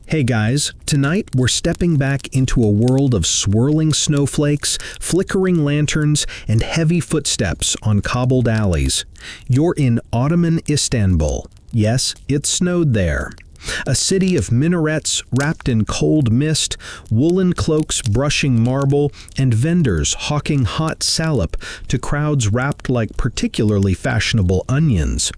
Hey guys, tonight we're stepping back into a world of swirling snowflakes, flickering lanterns, and heavy footsteps on cobbled alleys. You're in Ottoman Istanbul. Yes, it snowed there. A city of minarets wrapped in cold mist, woolen cloaks brushing marble, and vendors hawking hot salep to crowds wrapped like particularly fashionable onions.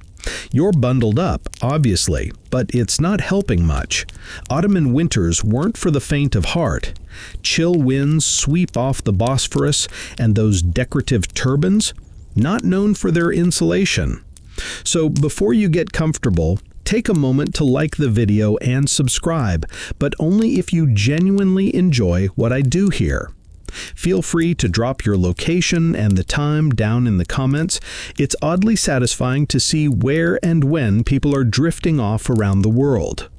You're bundled up, obviously, but it's not helping much. Ottoman winters weren't for the faint of heart. Chill winds sweep off the Bosphorus, and those decorative turbans, not known for their insulation. So before you get comfortable, take a moment to like the video and subscribe, but only if you genuinely enjoy what I do here. Feel free to drop your location and the time down in the comments. It's oddly satisfying to see where and when people are drifting off around the world.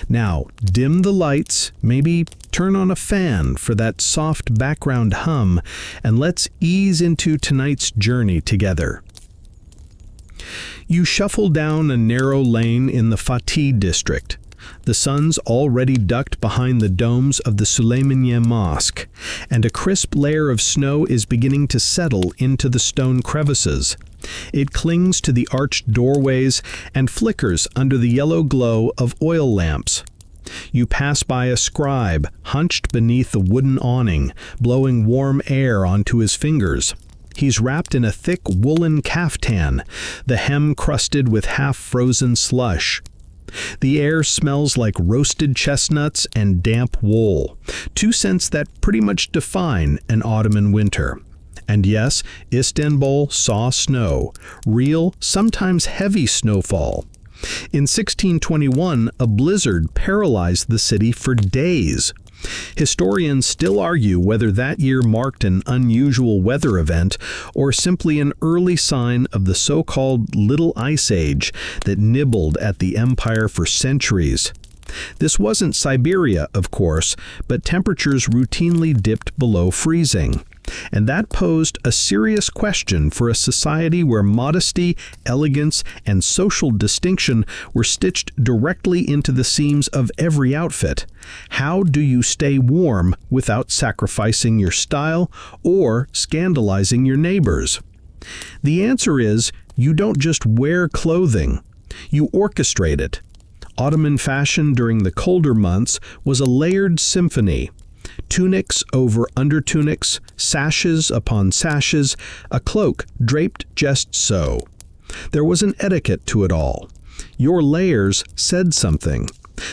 Now, dim the lights, maybe turn on a fan for that soft background hum, and let's ease into tonight's journey together. You shuffle down a narrow lane in the Fatih district. The sun's already ducked behind the domes of the Süleymaniye Mosque, and a crisp layer of snow is beginning to settle into the stone crevices. It clings to the arched doorways and flickers under the yellow glow of oil lamps. You pass by a scribe hunched beneath a wooden awning, blowing warm air onto his fingers. He's wrapped in a thick woolen kaftan, the hem crusted with half-frozen slush. The air smells like roasted chestnuts and damp wool, two scents that pretty much define an Ottoman winter. And yes, Istanbul saw snow, real, sometimes heavy snowfall. In 1621, a blizzard paralyzed the city for days. Historians still argue whether that year marked an unusual weather event or simply an early sign of the so-called Little Ice Age that nibbled at the empire for centuries. This wasn't Siberia, of course, but temperatures routinely dipped below freezing. And that posed a serious question for a society where modesty, elegance, and social distinction were stitched directly into the seams of every outfit. How do you stay warm without sacrificing your style or scandalizing your neighbors? The answer is, you don't just wear clothing, you orchestrate it. Ottoman fashion during the colder months was a layered symphony. Tunics over undertunics, sashes upon sashes, a cloak draped just so. There was an etiquette to it all. Your layers said something.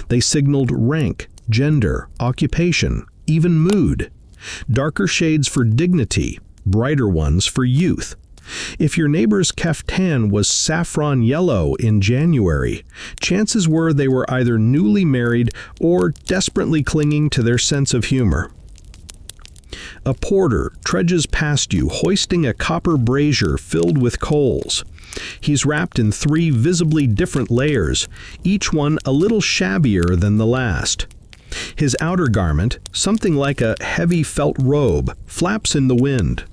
They signaled rank, gender, occupation, even mood. Darker shades for dignity, brighter ones for youth. If your neighbor's kaftan was saffron yellow in January, chances were they were either newly married or desperately clinging to their sense of humor. A porter trudges past you, hoisting a copper brazier filled with coals. He's wrapped in 3 visibly different layers, each one a little shabbier than the last. His outer garment, something like a heavy felt robe, flaps in the wind.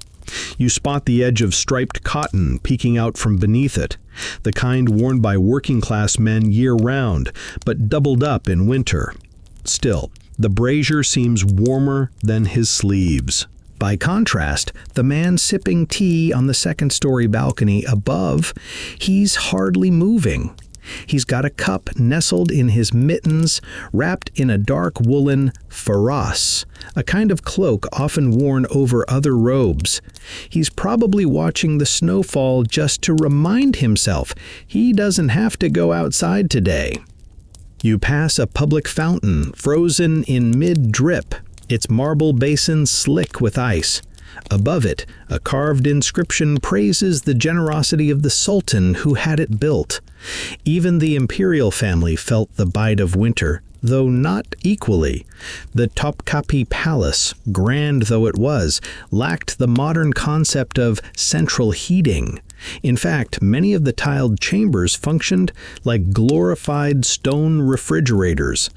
You spot the edge of striped cotton peeking out from beneath it, the kind worn by working-class men year-round, but doubled up in winter. Still, the brazier seems warmer than his sleeves. By contrast, the man sipping tea on the second-story balcony above, he's hardly moving. He's got a cup nestled in his mittens, wrapped in a dark woolen faras, a kind of cloak often worn over other robes. He's probably watching the snowfall just to remind himself he doesn't have to go outside today. You pass a public fountain, frozen in mid-drip, its marble basin slick with ice. Above it, a carved inscription praises the generosity of the Sultan who had it built. Even the imperial family felt the bite of winter, though not equally. The Topkapi Palace, grand though it was, lacked the modern concept of central heating. In fact, many of the tiled chambers functioned like glorified stone refrigerators.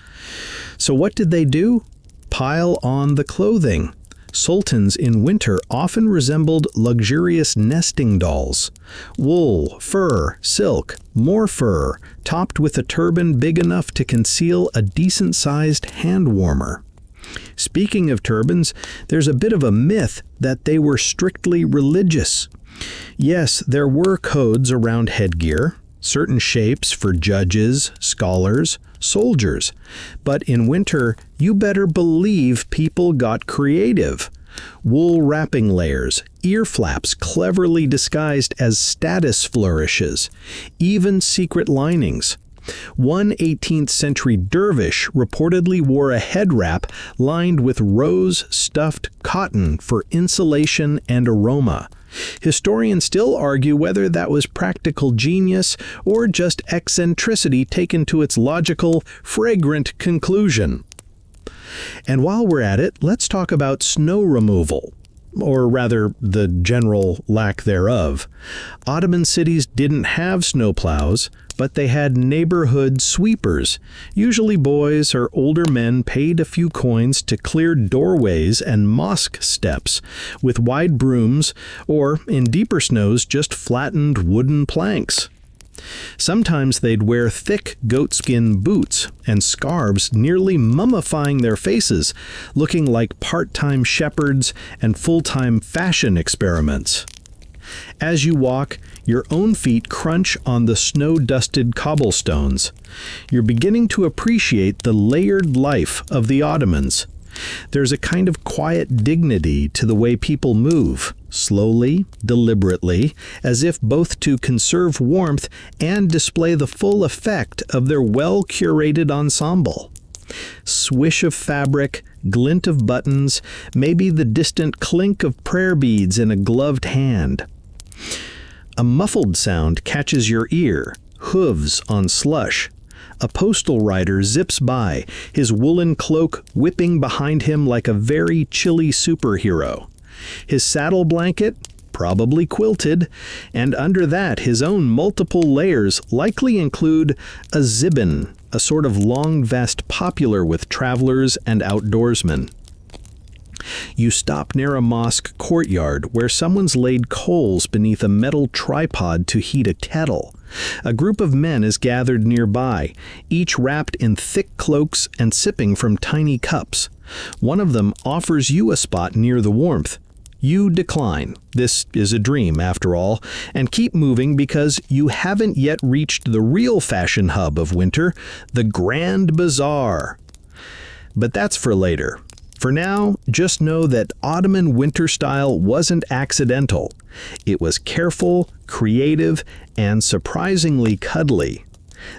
So what did they do? Pile on the clothing. Sultans in winter often resembled luxurious nesting dolls. Wool, fur, silk, More fur, topped with a turban big enough to conceal a decent-sized hand warmer. Speaking of turbans, there's a bit of a myth that they were strictly religious. Yes, there were codes around headgear, certain shapes for judges, scholars, soldiers. But in winter, you better believe people got creative. Wool wrapping layers, ear flaps cleverly disguised as status flourishes, even secret linings. One 18th century dervish reportedly wore a head wrap lined with rose-stuffed cotton for insulation and aroma. Historians still argue whether that was practical genius or just eccentricity taken to its logical, fragrant conclusion. And while we're at it, let's talk about snow removal, or rather, the general lack thereof. Ottoman cities didn't have snowplows, but they had neighborhood sweepers. Usually boys or older men paid a few coins to clear doorways and mosque steps with wide brooms, or, in deeper snows, just flattened wooden planks. Sometimes they'd wear thick goatskin boots and scarves, nearly mummifying their faces, looking like part-time shepherds and full-time fashion experiments. As you walk, your own feet crunch on the snow-dusted cobblestones. You're beginning to appreciate the layered life of the Ottomans. There's a kind of quiet dignity to the way people move, slowly, deliberately, as if both to conserve warmth and display the full effect of their well-curated ensemble. Swish of fabric, glint of buttons, maybe the distant clink of prayer beads in a gloved hand. A muffled sound catches your ear, hooves on slush. A postal rider zips by, his woolen cloak whipping behind him like a very chilly superhero. His saddle blanket, probably quilted, and under that his own multiple layers likely include a zibbin, a sort of long vest popular with travelers and outdoorsmen. You stop near a mosque courtyard where someone's laid coals beneath a metal tripod to heat a kettle. A group of men is gathered nearby, each wrapped in thick cloaks and sipping from tiny cups. One of them offers you a spot near the warmth. You decline. This is a dream, after all, and keep moving because you haven't yet reached the real fashion hub of winter, the Grand Bazaar. But that's for later. For now, just know that Ottoman winter style wasn't accidental. It was careful, creative, and surprisingly cuddly.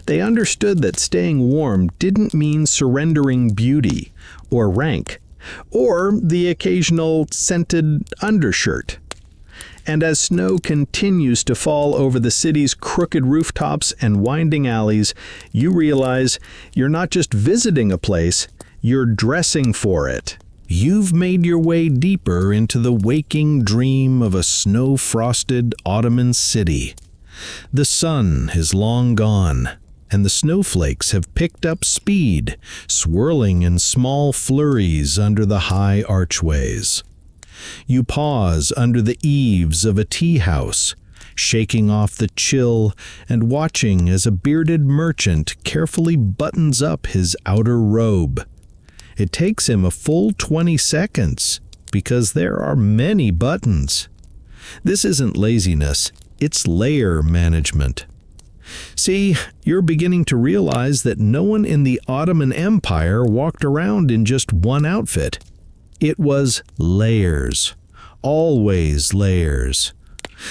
They understood that staying warm didn't mean surrendering beauty, or rank, or the occasional scented undershirt. And as snow continues to fall over the city's crooked rooftops and winding alleys, you realize you're not just visiting a place, you're dressing for it. You've made your way deeper into the waking dream of a snow-frosted Ottoman city. The sun is long gone, and the snowflakes have picked up speed, swirling in small flurries under the high archways. You pause under the eaves of a tea house, shaking off the chill and watching as a bearded merchant carefully buttons up his outer robe. It takes him a full 20 seconds because there are many buttons. This isn't laziness, it's layer management. See, you're beginning to realize that no one in the Ottoman Empire walked around in just one outfit. It was layers. Always layers.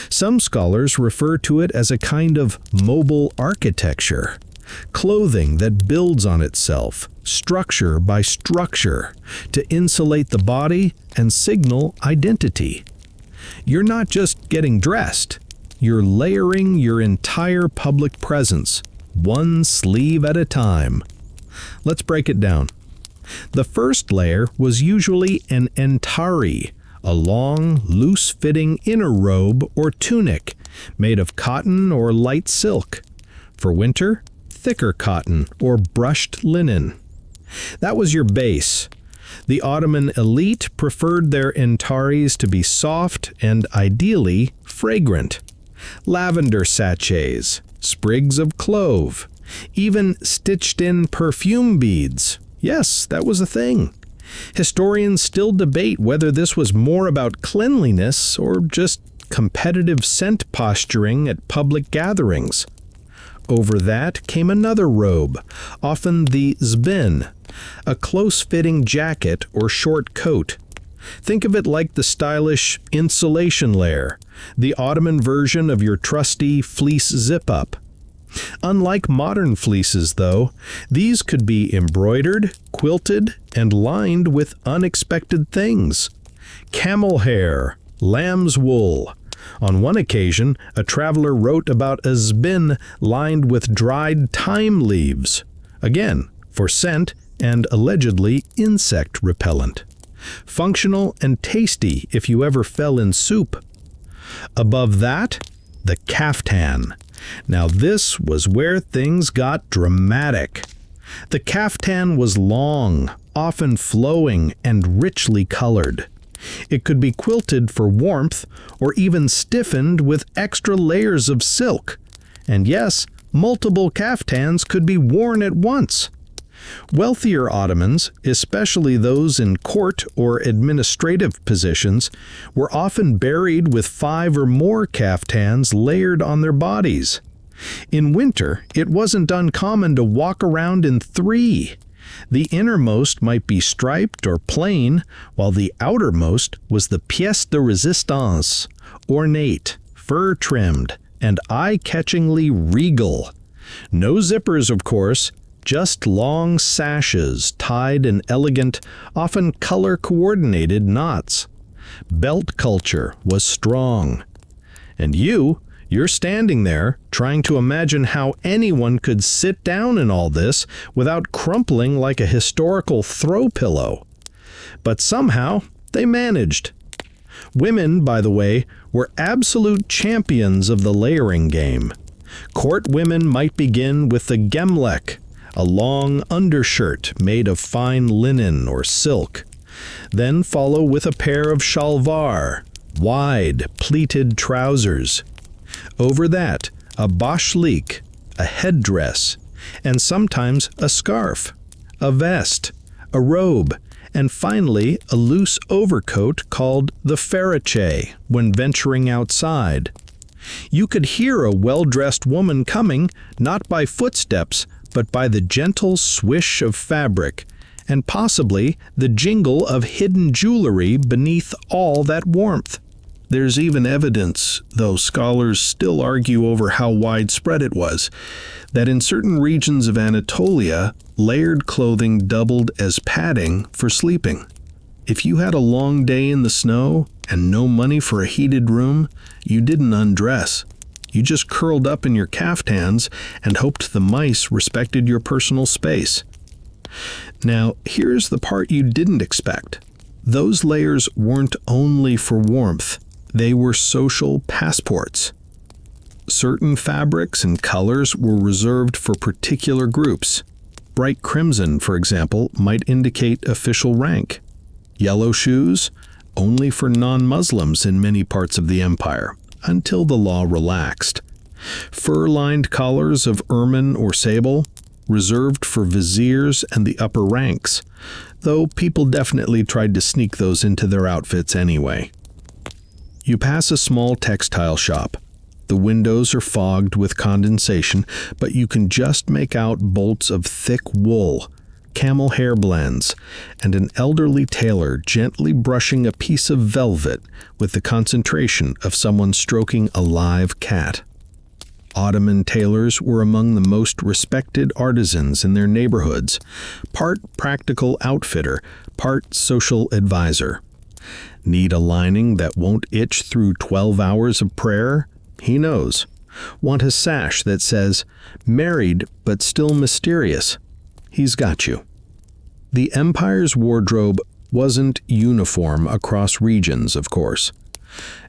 Some scholars refer to it as a kind of mobile architecture. Clothing that builds on itself, structure by structure, to insulate the body and signal identity. You're not just getting dressed, you're layering your entire public presence, one sleeve at a time. Let's break it down. The first layer was usually an entari, a long, loose-fitting inner robe or tunic made of cotton or light silk. For winter, thicker cotton or brushed linen. That was your base. The Ottoman elite preferred their entaris to be soft and ideally fragrant. Lavender sachets, sprigs of clove, even stitched-in perfume beads. Yes, that was a thing. Historians still debate whether this was more about cleanliness or just competitive scent posturing at public gatherings. Over that came another robe, often the zbin, a close-fitting jacket or short coat. Think of it like the stylish insulation layer, the Ottoman version of your trusty fleece zip-up. Unlike modern fleeces, though, these could be embroidered, quilted, and lined with unexpected things. Camel hair, lamb's wool. On one occasion, a traveler wrote about a zbin lined with dried thyme leaves, again, for scent and allegedly insect repellent. Functional and tasty if you ever fell in soup. Above that, the kaftan. Now this was where things got dramatic. The kaftan was long, often flowing, and richly colored. It could be quilted for warmth or even stiffened with extra layers of silk. And yes, multiple kaftans could be worn at once. Wealthier Ottomans, especially those in court or administrative positions, were often buried with 5 or more kaftans layered on their bodies. In winter, it wasn't uncommon to walk around in 3. The innermost might be striped or plain, while the outermost was the pièce de résistance, ornate, fur-trimmed, and eye-catchingly regal. No zippers, of course, just long sashes tied in elegant, often color-coordinated knots. Belt culture was strong. And you're standing there trying to imagine how anyone could sit down in all this without crumpling like a historical throw pillow. But somehow they managed. Women, by the way, were absolute champions of the layering game. Court women might begin with the gemlek, a long undershirt made of fine linen or silk. Then follow with a pair of shalvar, wide, pleated trousers. Over that, a bashlik, a headdress, and sometimes a scarf, a vest, a robe, and finally a loose overcoat called the farache when venturing outside. You could hear a well-dressed woman coming, not by footsteps, but by the gentle swish of fabric, and possibly the jingle of hidden jewelry beneath all that warmth. There's even evidence, though scholars still argue over how widespread it was, that in certain regions of Anatolia, layered clothing doubled as padding for sleeping. If you had a long day in the snow and no money for a heated room, you didn't undress. You just curled up in your kaftans and hoped the mice respected your personal space. Now, here's the part you didn't expect. Those layers weren't only for warmth. They were social passports. Certain fabrics and colors were reserved for particular groups. Bright crimson, for example, might indicate official rank. Yellow shoes, only for non-Muslims in many parts of the empire, until the law relaxed. Fur-lined collars of ermine or sable, reserved for viziers and the upper ranks, though people definitely tried to sneak those into their outfits anyway. You pass a small textile shop. The windows are fogged with condensation, but you can just make out bolts of thick wool, camel hair blends, and an elderly tailor gently brushing a piece of velvet with the concentration of someone stroking a live cat. Ottoman tailors were among the most respected artisans in their neighborhoods, part practical outfitter, part social advisor. Need a lining that won't itch through 12 hours of prayer? He knows. Want a sash that says, "Married but still mysterious"? He's got you. The empire's wardrobe wasn't uniform across regions, of course.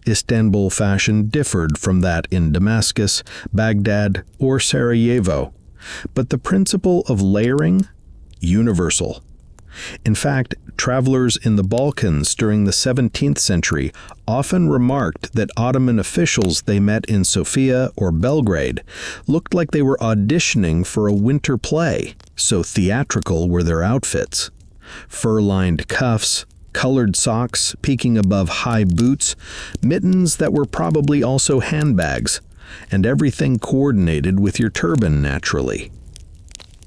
Istanbul fashion differed from that in Damascus, Baghdad, or Sarajevo. But the principle of layering? Universal. In fact, travelers in the Balkans during the 17th century often remarked that Ottoman officials they met in Sofia or Belgrade looked like they were auditioning for a winter play, so theatrical were their outfits. Fur-lined cuffs, colored socks peeking above high boots, mittens that were probably also handbags, and everything coordinated with your turban naturally.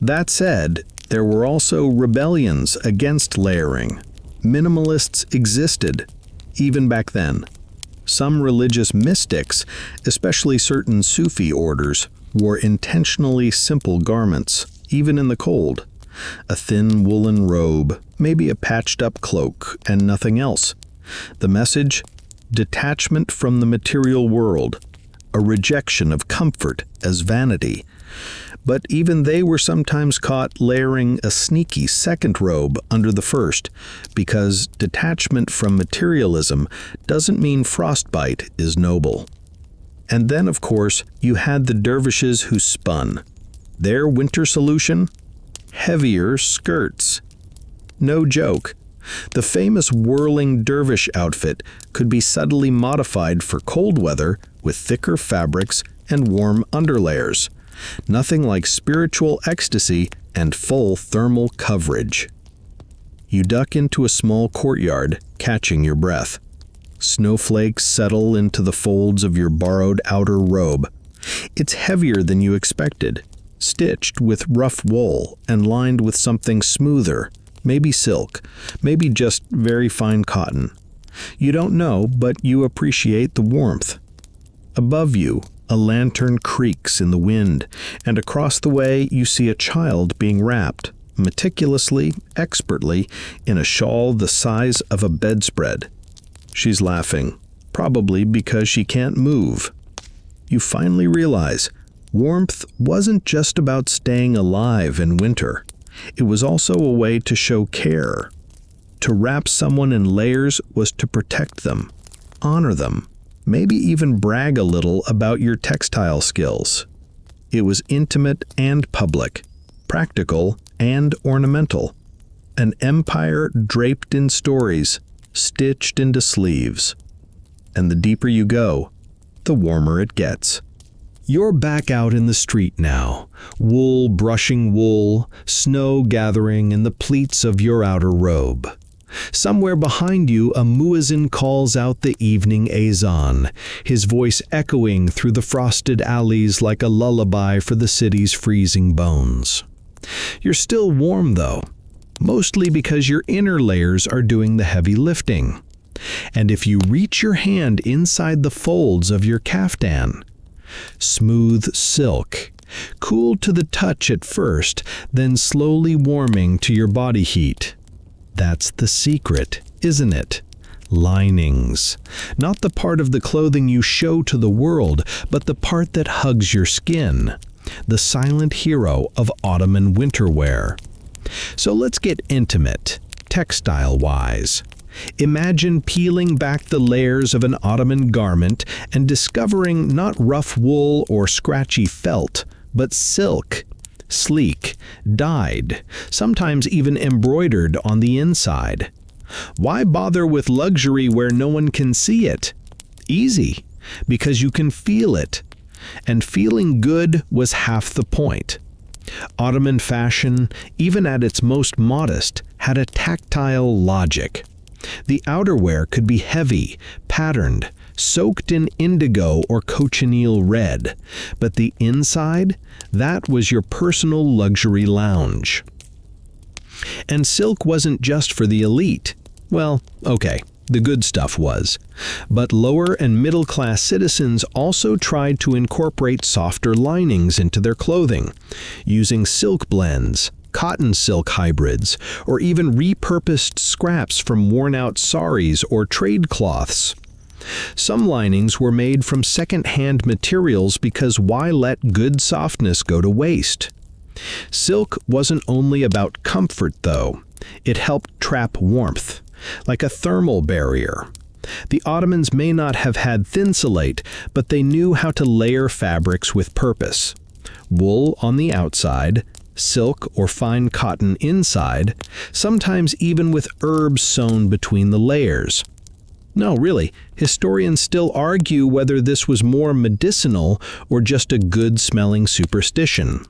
That said, there were also rebellions against layering. Minimalists existed, even back then. Some religious mystics, especially certain Sufi orders, wore intentionally simple garments, even in the cold. A thin woolen robe, maybe a patched-up cloak, and nothing else. The message? Detachment from the material world, a rejection of comfort as vanity. But even they were sometimes caught layering a sneaky second robe under the first, because detachment from materialism doesn't mean frostbite is noble. And then, of course, you had the dervishes who spun. Their winter solution? Heavier skirts. No joke. The famous whirling dervish outfit could be subtly modified for cold weather with thicker fabrics and warm underlayers. Nothing like spiritual ecstasy and full thermal coverage. You duck into a small courtyard, catching your breath. Snowflakes settle into the folds of your borrowed outer robe. It's heavier than you expected, stitched with rough wool and lined with something smoother, maybe silk, maybe just very fine cotton. You don't know, but you appreciate the warmth. Above you, a lantern creaks in the wind, and across the way you see a child being wrapped, meticulously, expertly, in a shawl the size of a bedspread. She's laughing, probably because she can't move. You finally realize warmth wasn't just about staying alive in winter. It was also a way to show care. To wrap someone in layers was to protect them, honor them, maybe even brag a little about your textile skills. It was intimate and public, practical and ornamental. An empire draped in stories, stitched into sleeves. And the deeper you go, the warmer it gets. You're back out in the street now, wool brushing wool, snow gathering in the pleats of your outer robe. Somewhere behind you, a muezzin calls out the evening azan, his voice echoing through the frosted alleys like a lullaby for the city's freezing bones. You're still warm, though, mostly because your inner layers are doing the heavy lifting. And if you reach your hand inside the folds of your kaftan, smooth silk, cool to the touch at first, then slowly warming to your body heat. That's the secret, isn't it? Linings. Not the part of the clothing you show to the world, but the part that hugs your skin. The silent hero of Ottoman winter wear. So let's get intimate, textile-wise. Imagine peeling back the layers of an Ottoman garment and discovering not rough wool or scratchy felt, but silk, sleek, dyed, sometimes even embroidered on the inside. Why bother with luxury where no one can see it? Easy, because you can feel it. And feeling good was half the point. Ottoman fashion, even at its most modest, had a tactile logic. The outerwear could be heavy, patterned, soaked in indigo or cochineal red, but the inside, that was your personal luxury lounge. And silk wasn't just for the elite. Well, okay, the good stuff was. But lower and middle-class citizens also tried to incorporate softer linings into their clothing, using silk blends, cotton silk hybrids, or even repurposed scraps from worn-out saris or trade cloths. Some linings were made from second-hand materials because why let good softness go to waste? Silk wasn't only about comfort, though. It helped trap warmth, like a thermal barrier. The Ottomans may not have had thinsulate, but they knew how to layer fabrics with purpose. Wool on the outside, silk or fine cotton inside, sometimes even with herbs sewn between the layers. No, really, historians still argue whether this was more medicinal or just a good-smelling superstition.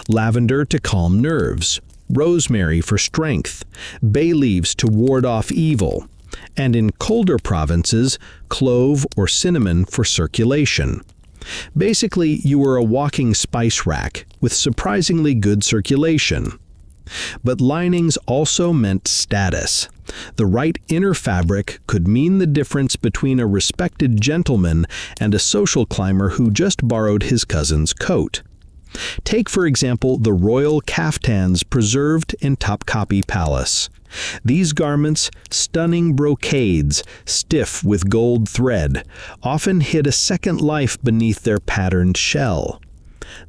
Lavender to calm nerves, rosemary for strength, bay leaves to ward off evil, and in colder provinces, clove or cinnamon for circulation. Basically, you were a walking spice rack with surprisingly good circulation. But linings also meant status. The right inner fabric could mean the difference between a respected gentleman and a social climber who just borrowed his cousin's coat. Take, for example, the royal kaftans preserved in Topkapi Palace. These garments, stunning brocades, stiff with gold thread, often hid a second life beneath their patterned shell.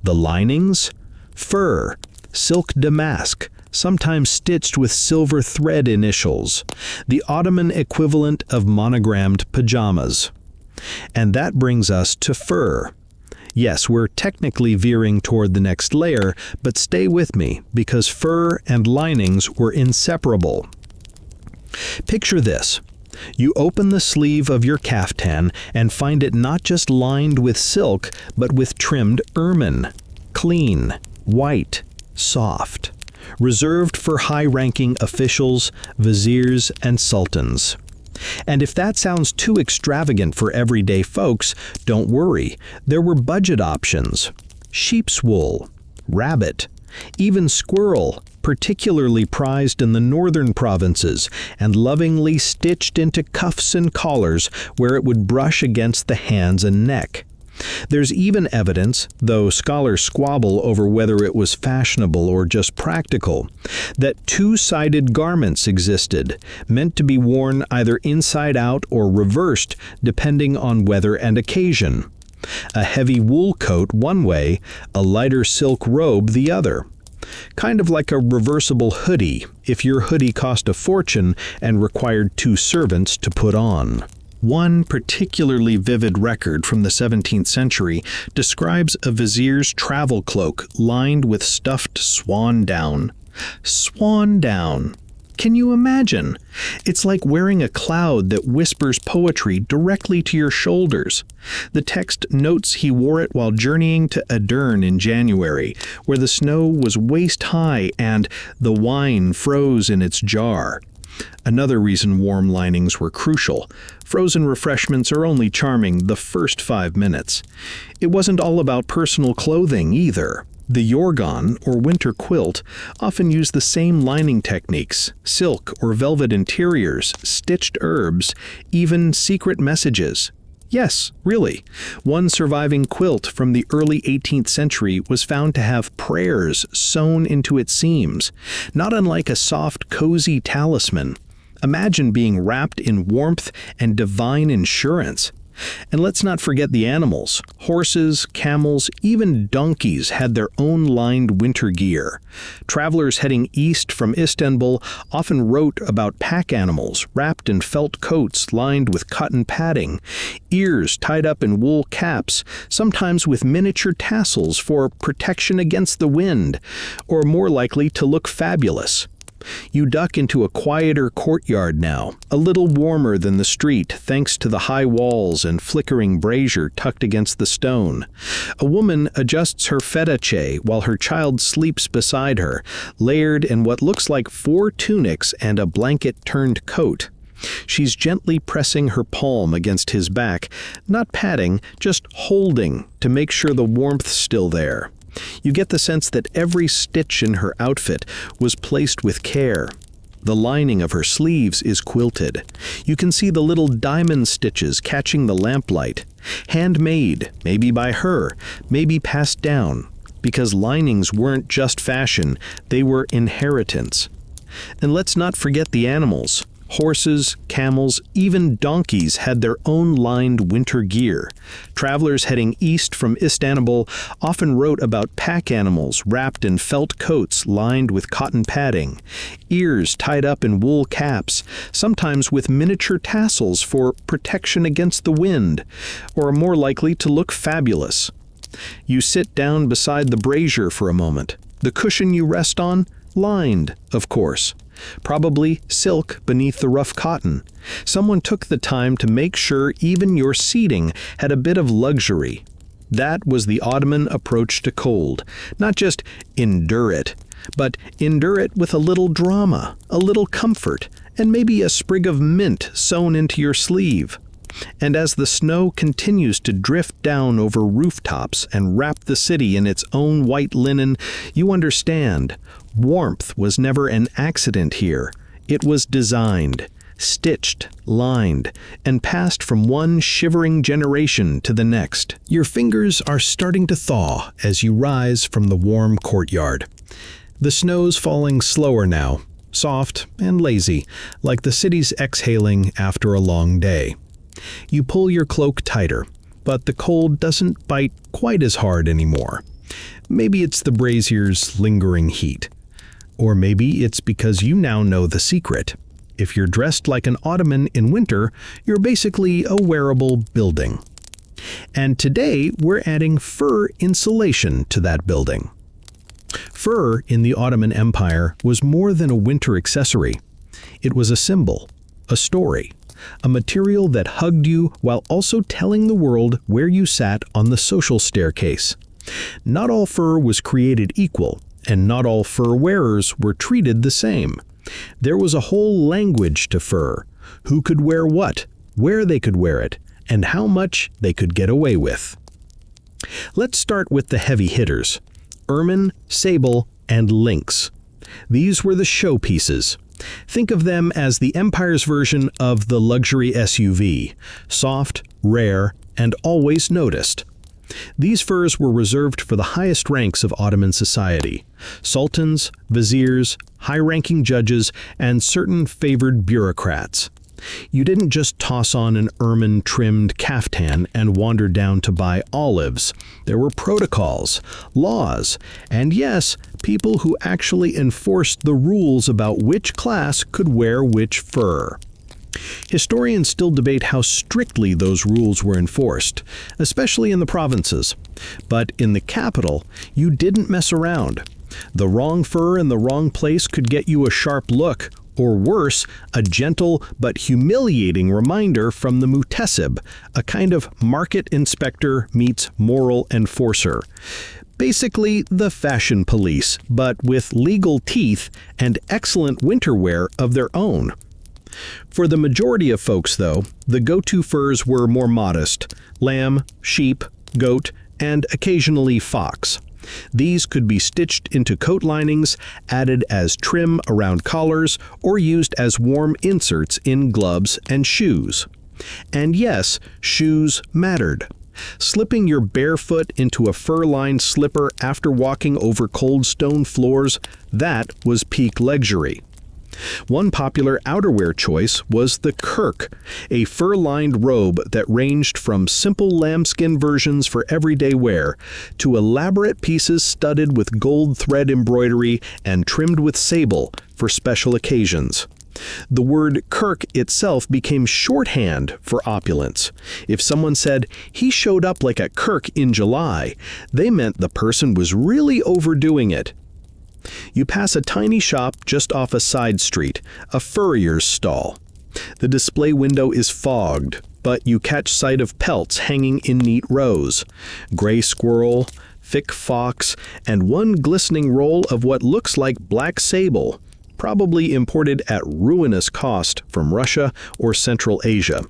The linings? Fur, silk damask, sometimes stitched with silver thread initials, the Ottoman equivalent of monogrammed pajamas. And that brings us to fur. Yes, we're technically veering toward the next layer, but stay with me, because fur and linings were inseparable. Picture this. You open the sleeve of your kaftan and find it not just lined with silk, but with trimmed ermine. Clean, white, soft. Reserved for high-ranking officials, viziers, and sultans. And if that sounds too extravagant for everyday folks, don't worry. There were budget options. Sheep's wool, rabbit, even squirrel, particularly prized in the northern provinces and lovingly stitched into cuffs and collars where it would brush against the hands and neck. There's even evidence, though scholars squabble over whether it was fashionable or just practical, that two-sided garments existed, meant to be worn either inside out or reversed depending on weather and occasion. A heavy wool coat one way, a lighter silk robe the other. Kind of like a reversible hoodie, if your hoodie cost a fortune and required two servants to put on. One particularly vivid record from the 17th century describes a vizier's travel cloak lined with stuffed swan down. Swan down. Can you imagine? It's like wearing a cloud that whispers poetry directly to your shoulders. The text notes he wore it while journeying to Adern in January, where the snow was waist-high and the wine froze in its jar. Another reason warm linings were crucial. Frozen refreshments are only charming the first 5 minutes. It wasn't all about personal clothing either. The yorgan, or winter quilt, often used the same lining techniques, silk or velvet interiors, stitched herbs, even secret messages. Yes, really. One surviving quilt from the early 18th century was found to have prayers sewn into its seams, not unlike a soft, cozy talisman. Imagine being wrapped in warmth and divine insurance. And let's not forget the animals. Horses, camels, even donkeys had their own lined winter gear. Travelers heading east from Istanbul often wrote about pack animals wrapped in felt coats lined with cotton padding, ears tied up in wool caps, sometimes with miniature tassels for protection against the wind, or more likely to look fabulous. You duck into a quieter courtyard now, a little warmer than the street thanks to the high walls and flickering brazier tucked against the stone. A woman adjusts her fetache while her child sleeps beside her, layered in what looks like 4 tunics and a blanket-turned coat. She's gently pressing her palm against his back, not patting, just holding to make sure the warmth's still there. You get the sense that every stitch in her outfit was placed with care. The lining of her sleeves is quilted. You can see the little diamond stitches catching the lamplight. Handmade, maybe by her, maybe passed down, because linings weren't just fashion, they were inheritance. And let's not forget the animals. Horses, camels, even donkeys had their own lined winter gear. Travelers heading east from Istanbul often wrote about pack animals wrapped in felt coats lined with cotton padding, ears tied up in wool caps, sometimes with miniature tassels for protection against the wind, or more likely to look fabulous. You sit down beside the brazier for a moment. The cushion you rest on? Lined, of course. Probably silk beneath the rough cotton. Someone took the time to make sure even your seating had a bit of luxury. That was the Ottoman approach to cold. Not just endure it, but endure it with a little drama, a little comfort, and maybe a sprig of mint sewn into your sleeve. And as the snow continues to drift down over rooftops and wrap the city in its own white linen, you understand. Warmth was never an accident here. It was designed, stitched, lined, and passed from one shivering generation to the next. Your fingers are starting to thaw as you rise from the warm courtyard. The snow's falling slower now, soft and lazy, like the city's exhaling after a long day. You pull your cloak tighter, but the cold doesn't bite quite as hard anymore. Maybe it's the brazier's lingering heat. Or maybe it's because you now know the secret. If you're dressed like an Ottoman in winter, you're basically a wearable building. And today we're adding fur insulation to that building. Fur in the Ottoman Empire was more than a winter accessory. It was a symbol, a story, a material that hugged you while also telling the world where you sat on the social staircase. Not all fur was created equal, and not all fur wearers were treated the same. There was a whole language to fur: who could wear what, where they could wear it, and how much they could get away with. Let's start with the heavy hitters: ermine, sable, and lynx. These were the showpieces. Think of them as the empire's version of the luxury SUV, soft, rare, and always noticed. These furs were reserved for the highest ranks of Ottoman society: sultans, viziers, high-ranking judges, and certain favored bureaucrats. You didn't just toss on an ermine-trimmed caftan and wander down to buy olives. There were protocols, laws, and yes, people who actually enforced the rules about which class could wear which fur. Historians still debate how strictly those rules were enforced, especially in the provinces. But in the capital, you didn't mess around. The wrong fur in the wrong place could get you a sharp look, or worse, a gentle but humiliating reminder from the mutasib, a kind of market inspector meets moral enforcer. Basically, the fashion police, but with legal teeth and excellent winter wear of their own. For the majority of folks, though, the go-to furs were more modest: lamb, sheep, goat, and occasionally fox. These could be stitched into coat linings, added as trim around collars, or used as warm inserts in gloves and shoes. And yes, shoes mattered. Slipping your bare foot into a fur-lined slipper after walking over cold stone floors, that was peak luxury. One popular outerwear choice was the kirk, a fur-lined robe that ranged from simple lambskin versions for everyday wear to elaborate pieces studded with gold thread embroidery and trimmed with sable for special occasions. The word kirk itself became shorthand for opulence. If someone said, "He showed up like a kirk in July," they meant the person was really overdoing it. You pass a tiny shop just off a side street, a furrier's stall. The display window is fogged, but you catch sight of pelts hanging in neat rows: gray squirrel, thick fox, and one glistening roll of what looks like black sable, probably imported at ruinous cost from Russia or Central Asia.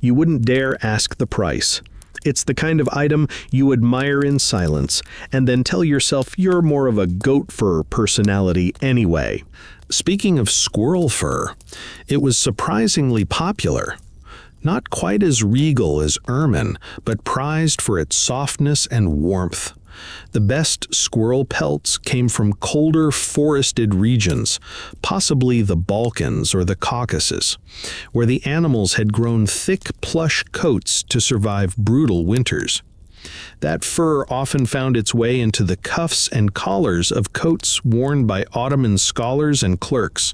You wouldn't dare ask the price. It's the kind of item you admire in silence, and then tell yourself you're more of a goat fur personality anyway. Speaking of squirrel fur, it was surprisingly popular. Not quite as regal as ermine, but prized for its softness and warmth. The best squirrel pelts came from colder forested regions, possibly the Balkans or the Caucasus, where the animals had grown thick plush coats to survive brutal winters. That fur often found its way into the cuffs and collars of coats worn by Ottoman scholars and clerks.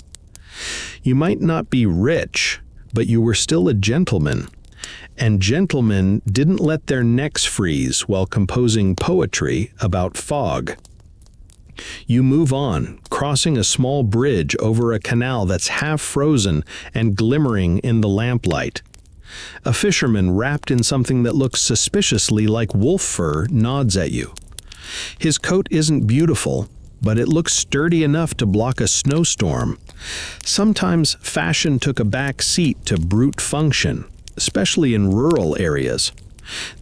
You might not be rich, but you were still a gentleman. And gentlemen didn't let their necks freeze while composing poetry about fog. You move on, crossing a small bridge over a canal that's half frozen and glimmering in the lamplight. A fisherman wrapped in something that looks suspiciously like wolf fur nods at you. His coat isn't beautiful, but it looks sturdy enough to block a snowstorm. Sometimes fashion took a back seat to brute function, especially in rural areas.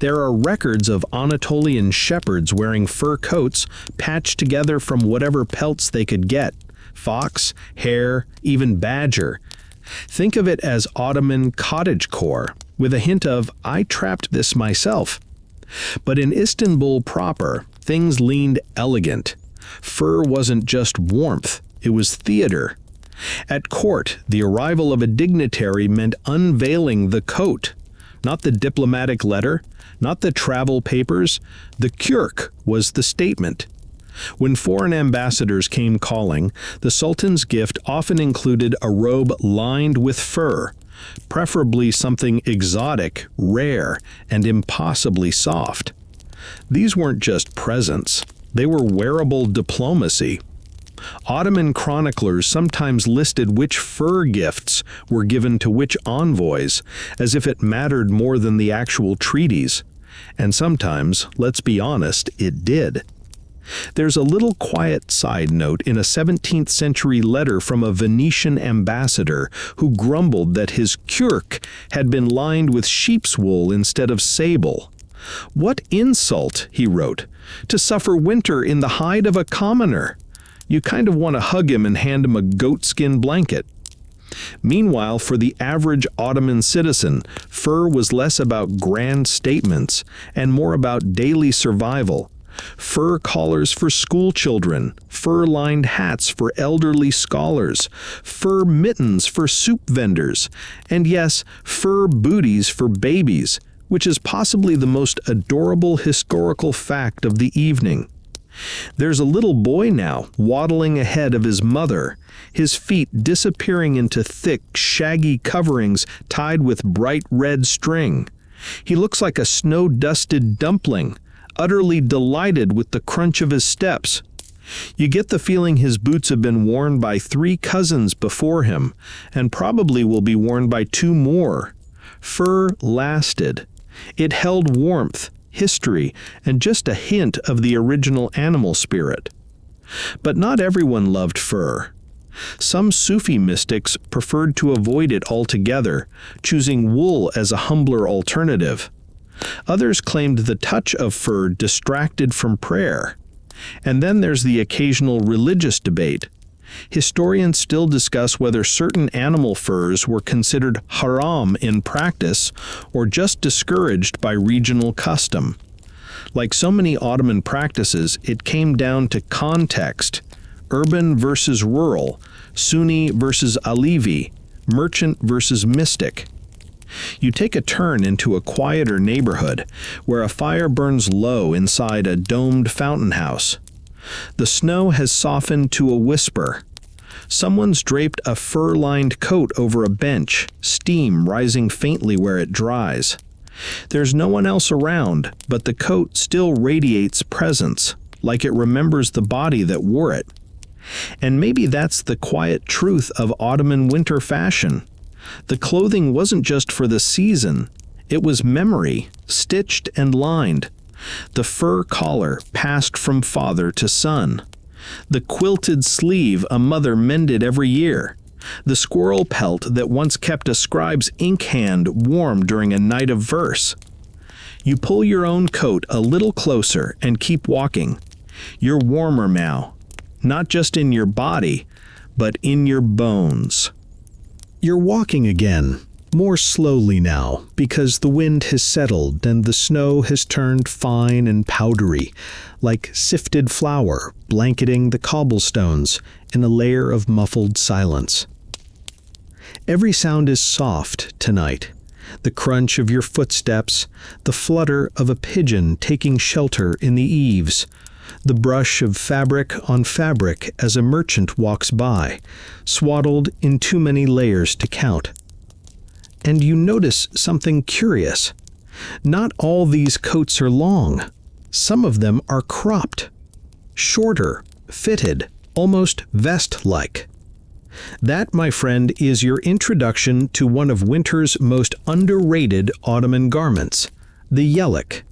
There are records of Anatolian shepherds wearing fur coats patched together from whatever pelts they could get: fox, hare, even badger. Think of it as Ottoman cottagecore, with a hint of, "I trapped this myself." But in Istanbul proper, things leaned elegant. Fur wasn't just warmth, it was theater. At court, the arrival of a dignitary meant unveiling the coat. Not the diplomatic letter, not the travel papers. The kürk was the statement. When foreign ambassadors came calling, the Sultan's gift often included a robe lined with fur, preferably something exotic, rare, and impossibly soft. These weren't just presents, they were wearable diplomacy. Ottoman chroniclers sometimes listed which fur gifts were given to which envoys, as if it mattered more than the actual treaties. And sometimes, let's be honest, it did. There's a little quiet side note in a 17th century letter from a Venetian ambassador who grumbled that his kürk had been lined with sheep's wool instead of sable. "What insult," he wrote, "to suffer winter in the hide of a commoner." You kind of want to hug him and hand him a goatskin blanket. Meanwhile, for the average Ottoman citizen, fur was less about grand statements and more about daily survival. Fur collars for school children, fur-lined hats for elderly scholars, fur mittens for soup vendors, and yes, fur booties for babies, which is possibly the most adorable historical fact of the evening. There's a little boy now, waddling ahead of his mother, his feet disappearing into thick, shaggy coverings tied with bright red string. He looks like a snow-dusted dumpling, utterly delighted with the crunch of his steps. You get the feeling his boots have been worn by 3 cousins before him, and probably will be worn by 2 more. Fur lasted. It held warmth, history, and just a hint of the original animal spirit. But not everyone loved fur. Some Sufi mystics preferred to avoid it altogether, choosing wool as a humbler alternative. Others claimed the touch of fur distracted from prayer. And then there's the occasional religious debate. Historians still discuss whether certain animal furs were considered haram in practice or just discouraged by regional custom. Like so many Ottoman practices, it came down to context: urban versus rural, Sunni versus Alevi, merchant versus mystic. You take a turn into a quieter neighborhood where a fire burns low inside a domed fountain house. The snow has softened to a whisper. Someone's draped a fur-lined coat over a bench, steam rising faintly where it dries. There's no one else around, but the coat still radiates presence, like it remembers the body that wore it. And maybe that's the quiet truth of Ottoman winter fashion. The clothing wasn't just for the season, it was memory, stitched and lined. The fur collar passed from father to son. The quilted sleeve a mother mended every year. The squirrel pelt that once kept a scribe's ink hand warm during a night of verse. You pull your own coat a little closer and keep walking. You're warmer now, not just in your body, but in your bones. You're walking again, more slowly now, because the wind has settled and the snow has turned fine and powdery, like sifted flour blanketing the cobblestones in a layer of muffled silence. Every sound is soft tonight. The crunch of your footsteps, the flutter of a pigeon taking shelter in the eaves, the brush of fabric on fabric as a merchant walks by, swaddled in too many layers to count. And you notice something curious. Not all these coats are long. Some of them are cropped. Shorter, fitted, almost vest-like. That, my friend, is your introduction to one of winter's most underrated Ottoman garments, the yelek.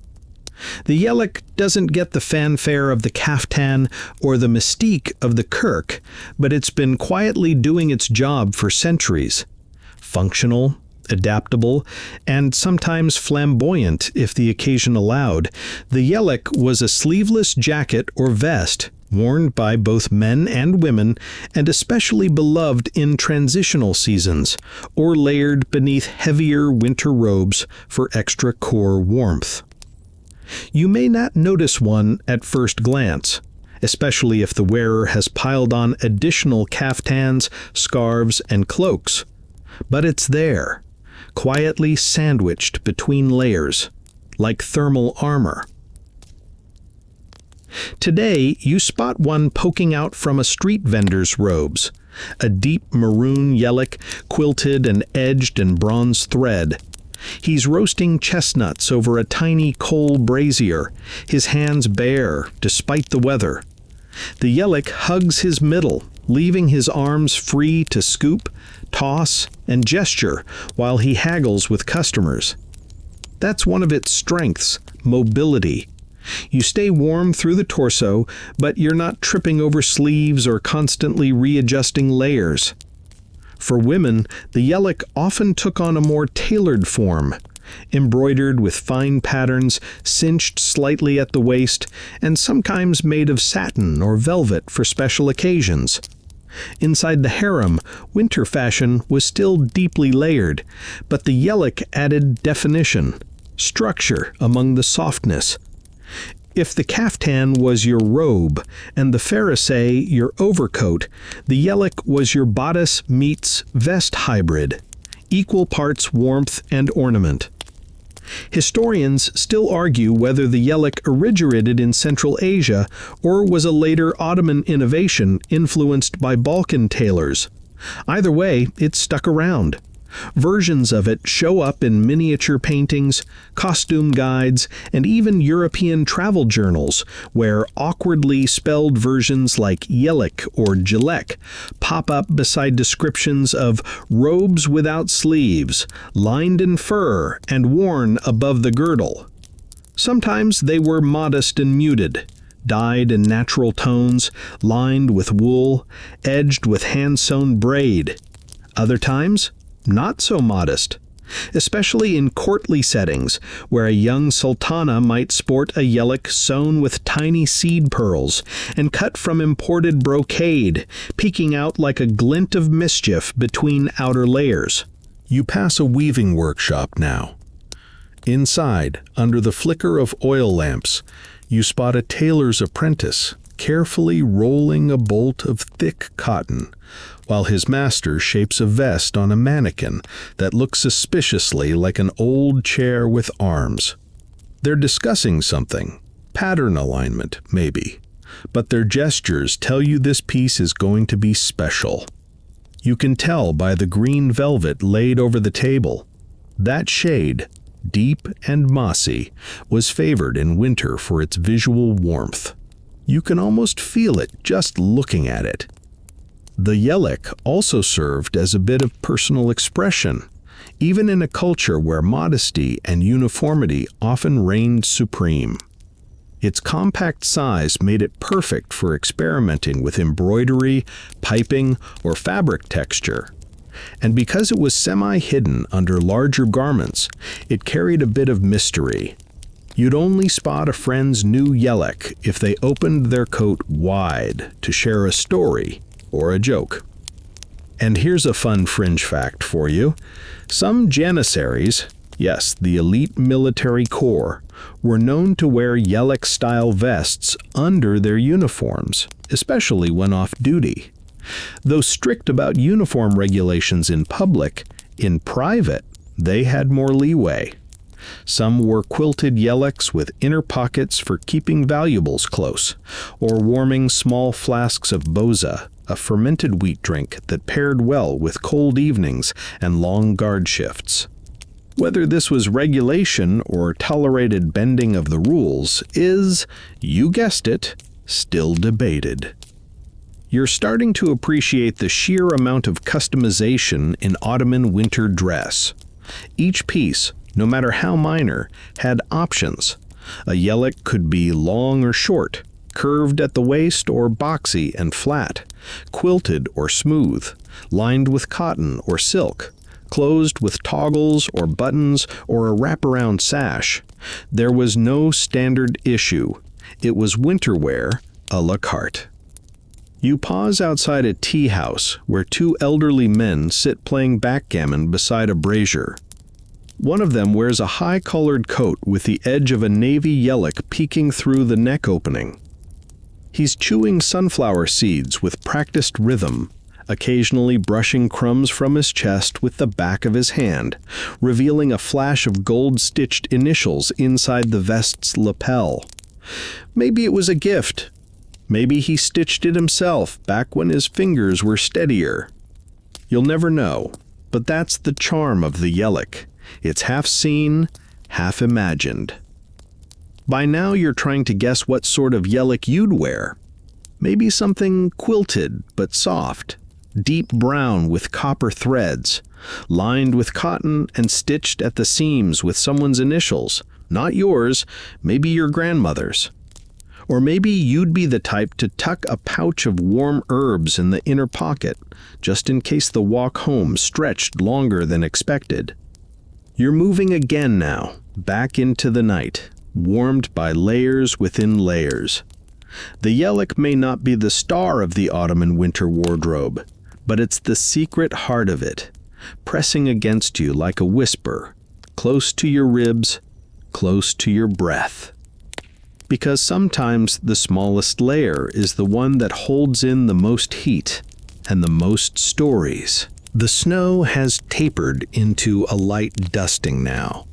The yelek doesn't get the fanfare of the kaftan or the mystique of the kirk, but it's been quietly doing its job for centuries. Functional, adaptable, and sometimes flamboyant if the occasion allowed, the yelek was a sleeveless jacket or vest worn by both men and women, and especially beloved in transitional seasons, or layered beneath heavier winter robes for extra core warmth. You may not notice one at first glance, especially if the wearer has piled on additional kaftans, scarves, and cloaks. But it's there, quietly sandwiched between layers, like thermal armor. Today, you spot one poking out from a street vendor's robes, a deep maroon yelek quilted and edged in bronze thread. He's roasting chestnuts over a tiny coal brazier, his hands bare despite the weather. The yelek hugs his middle, leaving his arms free to scoop, toss, and gesture while he haggles with customers. That's one of its strengths, mobility. You stay warm through the torso, but you're not tripping over sleeves or constantly readjusting layers. For women, the yelek often took on a more tailored form, embroidered with fine patterns, cinched slightly at the waist, and sometimes made of satin or velvet for special occasions. Inside the harem, winter fashion was still deeply layered, but the yelek added definition, structure among the softness. If the kaftan was your robe and the fariseh your overcoat, the yelek was your bodice meets vest hybrid, equal parts warmth and ornament. Historians still argue whether the yelek originated in Central Asia or was a later Ottoman innovation influenced by Balkan tailors. Either way, it stuck around. Versions of it show up in miniature paintings, costume guides, and even European travel journals, where awkwardly spelled versions like yelek or jelek pop up beside descriptions of robes without sleeves, lined in fur, and worn above the girdle. Sometimes they were modest and muted, dyed in natural tones, lined with wool, edged with hand-sewn braid. Other times, not so modest, especially in courtly settings where a young sultana might sport a yelek sewn with tiny seed pearls and cut from imported brocade, peeking out like a glint of mischief between outer layers. You pass a weaving workshop now. Inside, under the flicker of oil lamps, you spot a tailor's apprentice carefully rolling a bolt of thick cotton, while his master shapes a vest on a mannequin that looks suspiciously like an old chair with arms. They're discussing something, pattern alignment, maybe, but their gestures tell you this piece is going to be special. You can tell by the green velvet laid over the table. That shade, deep and mossy, was favored in winter for its visual warmth. You can almost feel it just looking at it. The yelek also served as a bit of personal expression, even in a culture where modesty and uniformity often reigned supreme. Its compact size made it perfect for experimenting with embroidery, piping, or fabric texture. And because it was semi-hidden under larger garments, it carried a bit of mystery. You'd only spot a friend's new yelek if they opened their coat wide to share a story or a joke. And here's a fun fringe fact for you. Some janissaries, yes, the elite military corps, were known to wear yelek-style vests under their uniforms, especially when off duty. Though strict about uniform regulations in public, in private, they had more leeway. Some wore quilted yeleks with inner pockets for keeping valuables close, or warming small flasks of boza, a fermented wheat drink that paired well with cold evenings and long guard shifts. Whether this was regulation or tolerated bending of the rules is, you guessed it, still debated. You're starting to appreciate the sheer amount of customization in Ottoman winter dress. Each piece, no matter how minor, had options. A yelek could be long or short, curved at the waist or boxy and flat, quilted or smooth, lined with cotton or silk, closed with toggles or buttons or a wraparound sash. There was no standard issue. It was winter wear a la carte. You pause outside a tea house where two elderly men sit playing backgammon beside a brazier. One of them wears a high-collared coat with the edge of a navy yelek peeking through the neck opening. He's chewing sunflower seeds with practiced rhythm, occasionally brushing crumbs from his chest with the back of his hand, revealing a flash of gold-stitched initials inside the vest's lapel. Maybe it was a gift. Maybe he stitched it himself back when his fingers were steadier. You'll never know, but that's the charm of the yelek. It's half seen, half imagined. By now you're trying to guess what sort of yelek you'd wear. Maybe something quilted but soft, deep brown with copper threads, lined with cotton and stitched at the seams with someone's initials, not yours, maybe your grandmother's. Or maybe you'd be the type to tuck a pouch of warm herbs in the inner pocket, just in case the walk home stretched longer than expected. You're moving again now, back into the night, warmed by layers within layers. The yelek may not be the star of the Ottoman winter wardrobe, but it's the secret heart of it, pressing against you like a whisper, close to your ribs, close to your breath. Because sometimes the smallest layer is the one that holds in the most heat and the most stories. The snow has tapered into a light dusting now,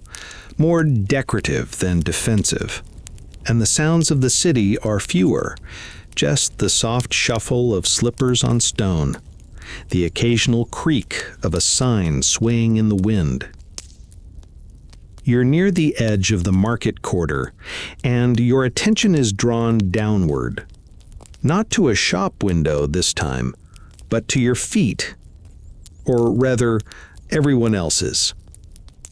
more decorative than defensive, and the sounds of the city are fewer, just the soft shuffle of slippers on stone, the occasional creak of a sign swaying in the wind. You're near the edge of the market quarter, and your attention is drawn downward. Not to a shop window this time, but to your feet. Or rather, everyone else's.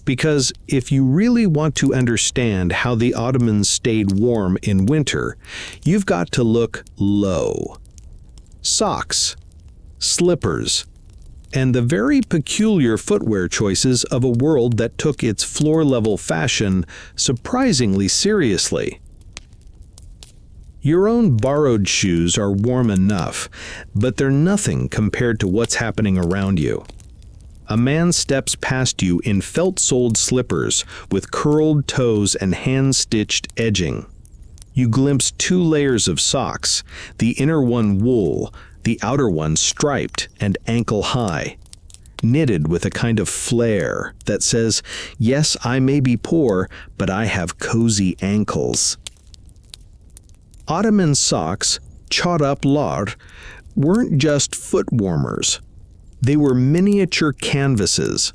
Because if you really want to understand how the Ottomans stayed warm in winter, you've got to look low. Socks, slippers, and the very peculiar footwear choices of a world that took its floor-level fashion surprisingly seriously. Your own borrowed shoes are warm enough, but they're nothing compared to what's happening around you. A man steps past you in felt-soled slippers with curled toes and hand-stitched edging. You glimpse two layers of socks, the inner one wool, the outer one striped and ankle-high, knitted with a kind of flair that says, "Yes, I may be poor, but I have cozy ankles." Ottoman socks, chawed-up lar, weren't just foot warmers. They were miniature canvases.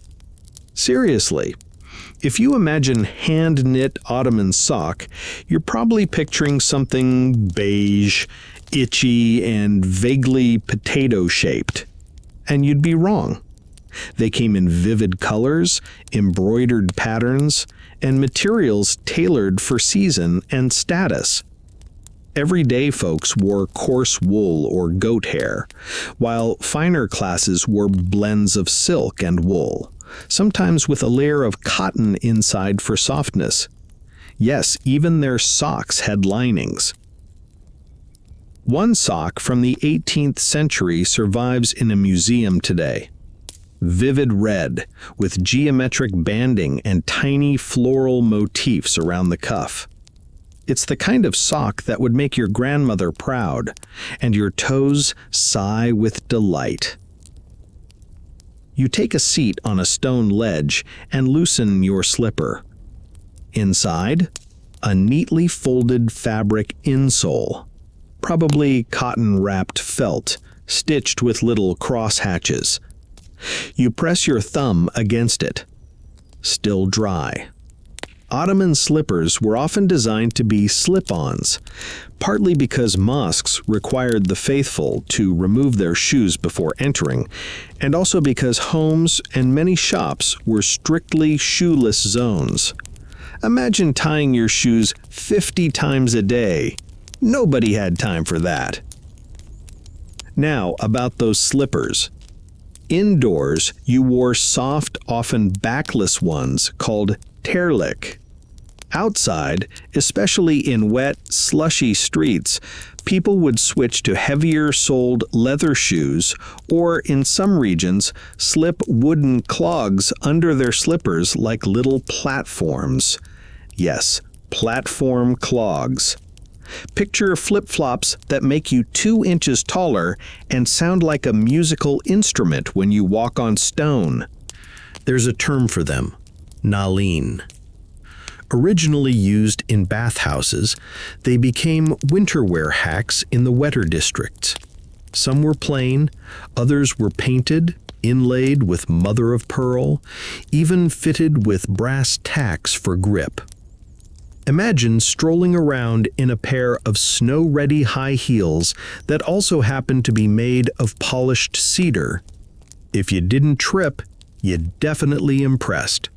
Seriously, if you imagine hand-knit Ottoman sock, you're probably picturing something beige, itchy, and vaguely potato-shaped. And you'd be wrong. They came in vivid colors, embroidered patterns, and materials tailored for season and status. Everyday folks wore coarse wool or goat hair, while finer classes wore blends of silk and wool, sometimes with a layer of cotton inside for softness. Yes, even their socks had linings. One sock from the 18th century survives in a museum today. Vivid red, with geometric banding and tiny floral motifs around the cuff. It's the kind of sock that would make your grandmother proud, and your toes sigh with delight. You take a seat on a stone ledge and loosen your slipper. Inside, a neatly folded fabric insole, probably cotton-wrapped felt, stitched with little cross-hatches. You press your thumb against it. Still dry. Ottoman slippers were often designed to be slip-ons, partly because mosques required the faithful to remove their shoes before entering, and also because homes and many shops were strictly shoeless zones. Imagine tying your shoes 50 times a day. Nobody had time for that. Now, about those slippers. Indoors, you wore soft, often backless ones called terlik. Outside, especially in wet, slushy streets, people would switch to heavier-soled leather shoes or, in some regions, slip wooden clogs under their slippers like little platforms. Yes, platform clogs. Picture flip-flops that make you 2 inches taller and sound like a musical instrument when you walk on stone. There's a term for them: nalin. Originally used in bathhouses, they became winter wear hacks in the wetter districts. Some were plain, others were painted, inlaid with mother of pearl, even fitted with brass tacks for grip. Imagine strolling around in a pair of snow-ready high heels that also happened to be made of polished cedar. If you didn't trip, you definitely impressed.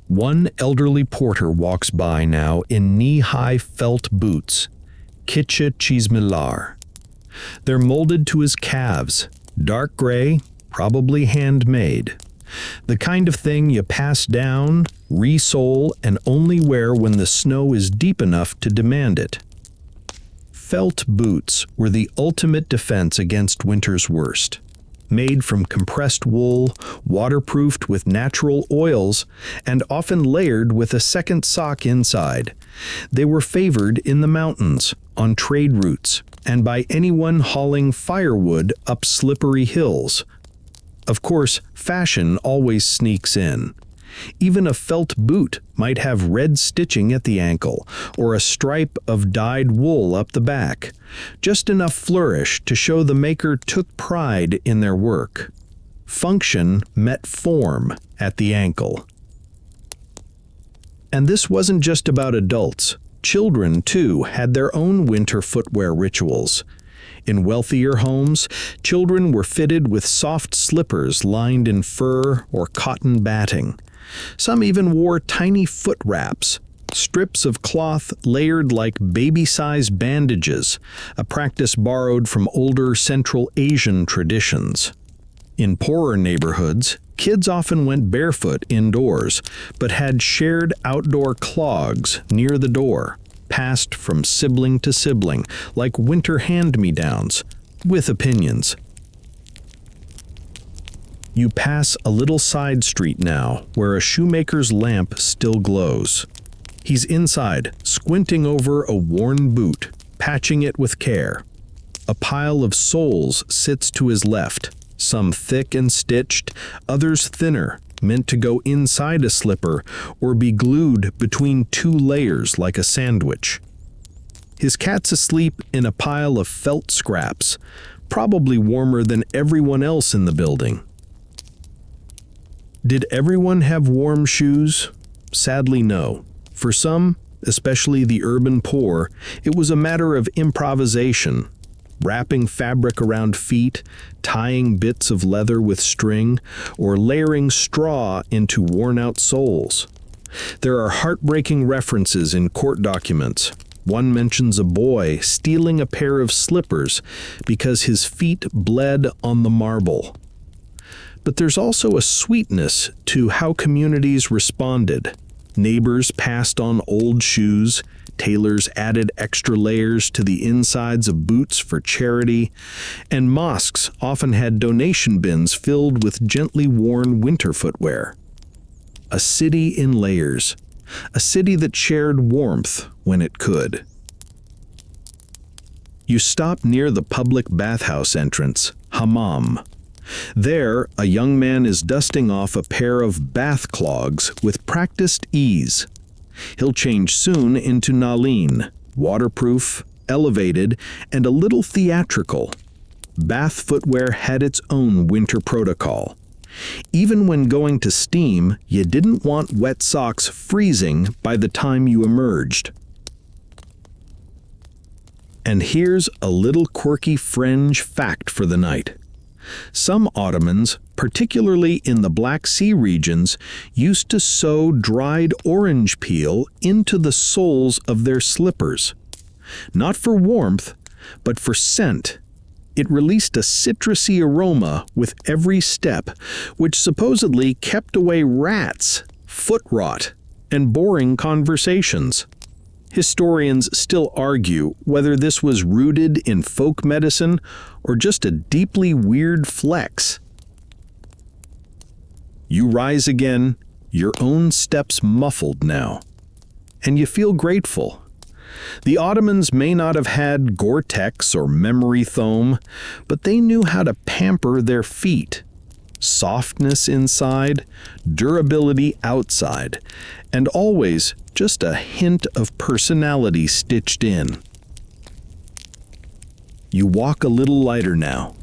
One elderly porter walks by now in knee-high felt boots, kitche chismilar. They're molded to his calves, dark gray, probably handmade. The kind of thing you pass down, resole, and only wear when the snow is deep enough to demand it. Felt boots were the ultimate defense against winter's worst. Made from compressed wool, waterproofed with natural oils, and often layered with a second sock inside. They were favored in the mountains, on trade routes, and by anyone hauling firewood up slippery hills. Of course, fashion always sneaks in. Even a felt boot might have red stitching at the ankle or a stripe of dyed wool up the back, just enough flourish to show the maker took pride in their work. Function met form at the ankle. And this wasn't just about adults. Children, too, had their own winter footwear rituals. In wealthier homes, children were fitted with soft slippers lined in fur or cotton batting. Some even wore tiny foot wraps, strips of cloth layered like baby-sized bandages, a practice borrowed from older Central Asian traditions. In poorer neighborhoods, kids often went barefoot indoors, but had shared outdoor clogs near the door, passed from sibling to sibling, like winter hand-me-downs, with opinions. You pass a little side street now where a shoemaker's lamp still glows. He's inside, squinting over a worn boot, patching it with care. A pile of soles sits to his left, some thick and stitched, others thinner, meant to go inside a slipper or be glued between 2 layers like a sandwich. His cat's asleep in a pile of felt scraps, probably warmer than everyone else in the building. Did everyone have warm shoes? Sadly, no. For some, especially the urban poor, it was a matter of improvisation. Wrapping fabric around feet, tying bits of leather with string, or layering straw into worn-out soles. There are heartbreaking references in court documents. One mentions a boy stealing a pair of slippers because his feet bled on the marble. But there's also a sweetness to how communities responded. Neighbors passed on old shoes, tailors added extra layers to the insides of boots for charity, and mosques often had donation bins filled with gently worn winter footwear. A city in layers, a city that shared warmth when it could. You stop near the public bathhouse entrance, hammam. There, a young man is dusting off a pair of bath clogs with practiced ease. He'll change soon into nalin, waterproof, elevated, and a little theatrical. Bath footwear had its own winter protocol. Even when going to steam, you didn't want wet socks freezing by the time you emerged. And here's a little quirky fringe fact for the night. Some Ottomans, particularly in the Black Sea regions, used to sew dried orange peel into the soles of their slippers. Not for warmth, but for scent. It released a citrusy aroma with every step, which supposedly kept away rats, foot rot, and boring conversations. Historians still argue whether this was rooted in folk medicine or just a deeply weird flex. You rise again, your own steps muffled now, and you feel grateful. The Ottomans may not have had Gore-Tex or memory foam, but they knew how to pamper their feet. Softness inside, durability outside, and always just a hint of personality stitched in. You walk a little lighter now,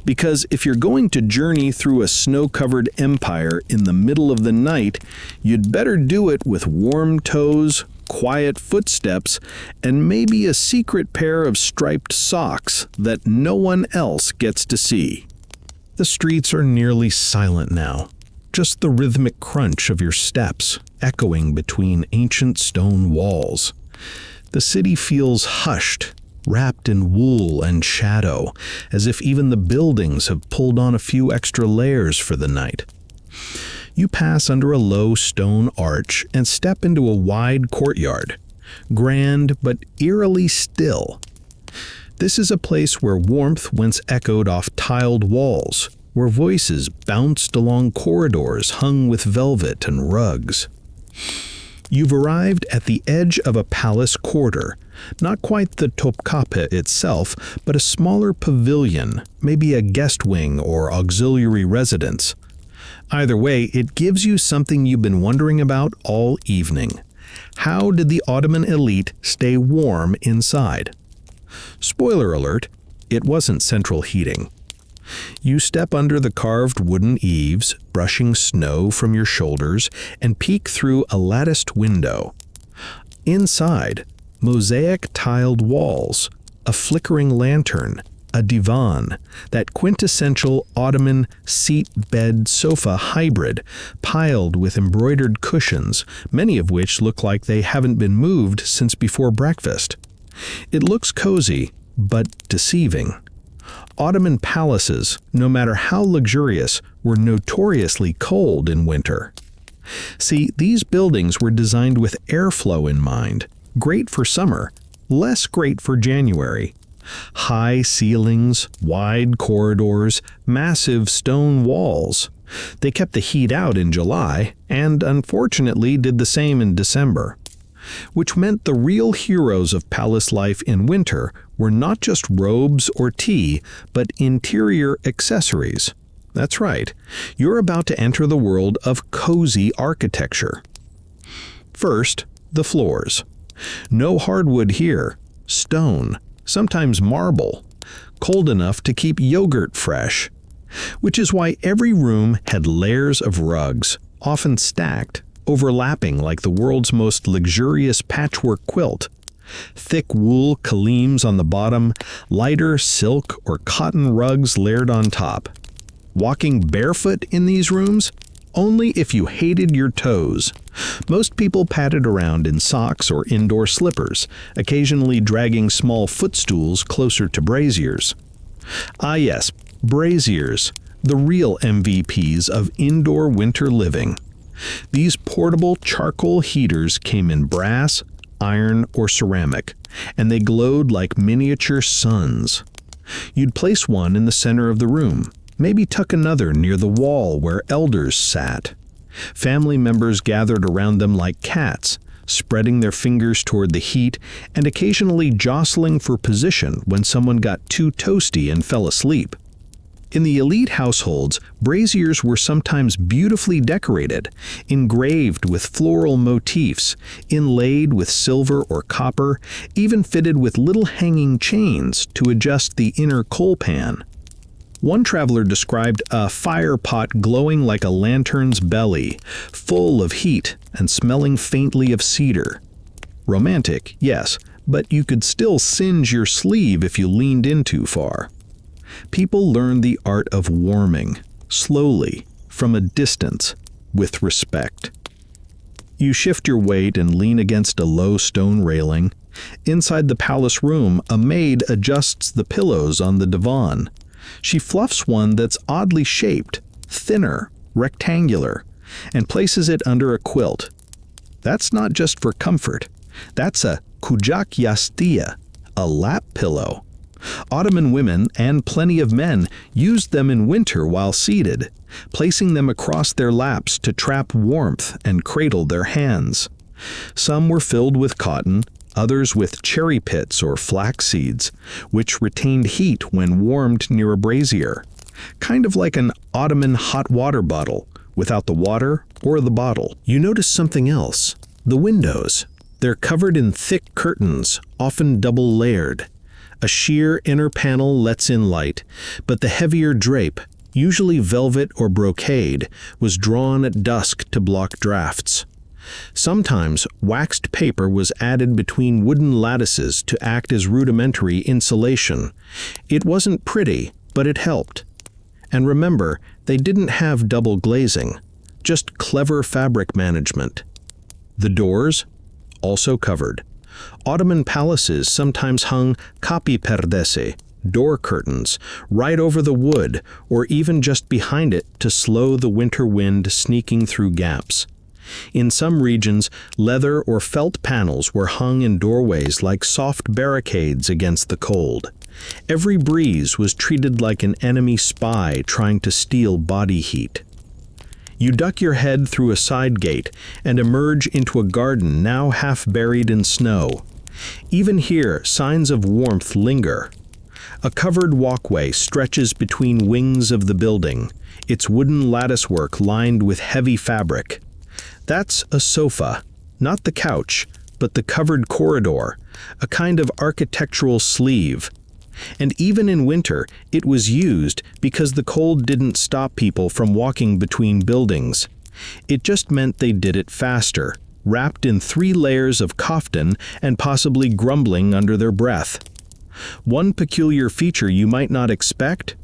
because if you're going to journey through a snow-covered empire in the middle of the night, you'd better do it with warm toes, quiet footsteps, and maybe a secret pair of striped socks that no one else gets to see. The streets are nearly silent now, just the rhythmic crunch of your steps echoing between ancient stone walls. The city feels hushed, wrapped in wool and shadow, as if even the buildings have pulled on a few extra layers for the night. You pass under a low stone arch and step into a wide courtyard, grand but eerily still. This is a place where warmth once echoed off tiled walls, where voices bounced along corridors hung with velvet and rugs. You've arrived at the edge of a palace quarter, not quite the Topkapi itself, but a smaller pavilion, maybe a guest wing or auxiliary residence. Either way, it gives you something you've been wondering about all evening. How did the Ottoman elite stay warm inside? Spoiler alert, it wasn't central heating. You step under the carved wooden eaves, brushing snow from your shoulders, and peek through a latticed window. Inside, mosaic-tiled walls, a flickering lantern, a divan, that quintessential Ottoman seat-bed-sofa hybrid, piled with embroidered cushions, many of which look like they haven't been moved since before breakfast. It looks cozy, but deceiving. Ottoman palaces, no matter how luxurious, were notoriously cold in winter. See, these buildings were designed with airflow in mind, great for summer, less great for January. High ceilings, wide corridors, massive stone walls. They kept the heat out in July, and unfortunately did the same in December. Which meant the real heroes of palace life in winter were not just robes or tea, but interior accessories. That's right, you're about to enter the world of cozy architecture. First, the floors. No hardwood here, stone, sometimes marble, cold enough to keep yogurt fresh. Which is why every room had layers of rugs, often stacked, overlapping like the world's most luxurious patchwork quilt. Thick wool kaleems on the bottom, lighter silk or cotton rugs layered on top. Walking barefoot in these rooms? Only if you hated your toes. Most people padded around in socks or indoor slippers, occasionally dragging small footstools closer to braziers. Ah yes, braziers, the real MVPs of indoor winter living. These portable charcoal heaters came in brass, iron, or ceramic, and they glowed like miniature suns. You'd place one in the center of the room, maybe tuck another near the wall where elders sat. Family members gathered around them like cats, spreading their fingers toward the heat and occasionally jostling for position when someone got too toasty and fell asleep. In the elite households, braziers were sometimes beautifully decorated, engraved with floral motifs, inlaid with silver or copper, even fitted with little hanging chains to adjust the inner coal pan. One traveler described a fire pot glowing like a lantern's belly, full of heat and smelling faintly of cedar. Romantic, yes, but you could still singe your sleeve if you leaned in too far. People learned the art of warming, slowly, from a distance, with respect. You shift your weight and lean against a low stone railing. Inside the palace room, a maid adjusts the pillows on the divan. She fluffs one that's oddly shaped, thinner, rectangular, and places it under a quilt. That's not just for comfort. That's a kucak yastığı, a lap pillow. Ottoman women, and plenty of men, used them in winter while seated, placing them across their laps to trap warmth and cradle their hands. Some were filled with cotton, others with cherry pits or flax seeds, which retained heat when warmed near a brazier. Kind of like an Ottoman hot water bottle, without the water or the bottle. You notice something else. The windows. They're covered in thick curtains, often double-layered. A sheer inner panel lets in light, but the heavier drape, usually velvet or brocade, was drawn at dusk to block drafts. Sometimes waxed paper was added between wooden lattices to act as rudimentary insulation. It wasn't pretty, but it helped. And remember, they didn't have double glazing, just clever fabric management. The doors, also covered. Ottoman palaces sometimes hung kapı perdesi, door curtains, right over the wood or even just behind it to slow the winter wind sneaking through gaps. In some regions, leather or felt panels were hung in doorways like soft barricades against the cold. Every breeze was treated like an enemy spy trying to steal body heat. You duck your head through a side gate and emerge into a garden now half buried in snow. Even here, signs of warmth linger. A covered walkway stretches between wings of the building, its wooden latticework lined with heavy fabric. That's a sofa, not the couch, but the covered corridor, a kind of architectural sleeve. And even in winter, it was used because the cold didn't stop people from walking between buildings. It just meant they did it faster, wrapped in 3 layers of kaftan and possibly grumbling under their breath. One peculiar feature you might not expect?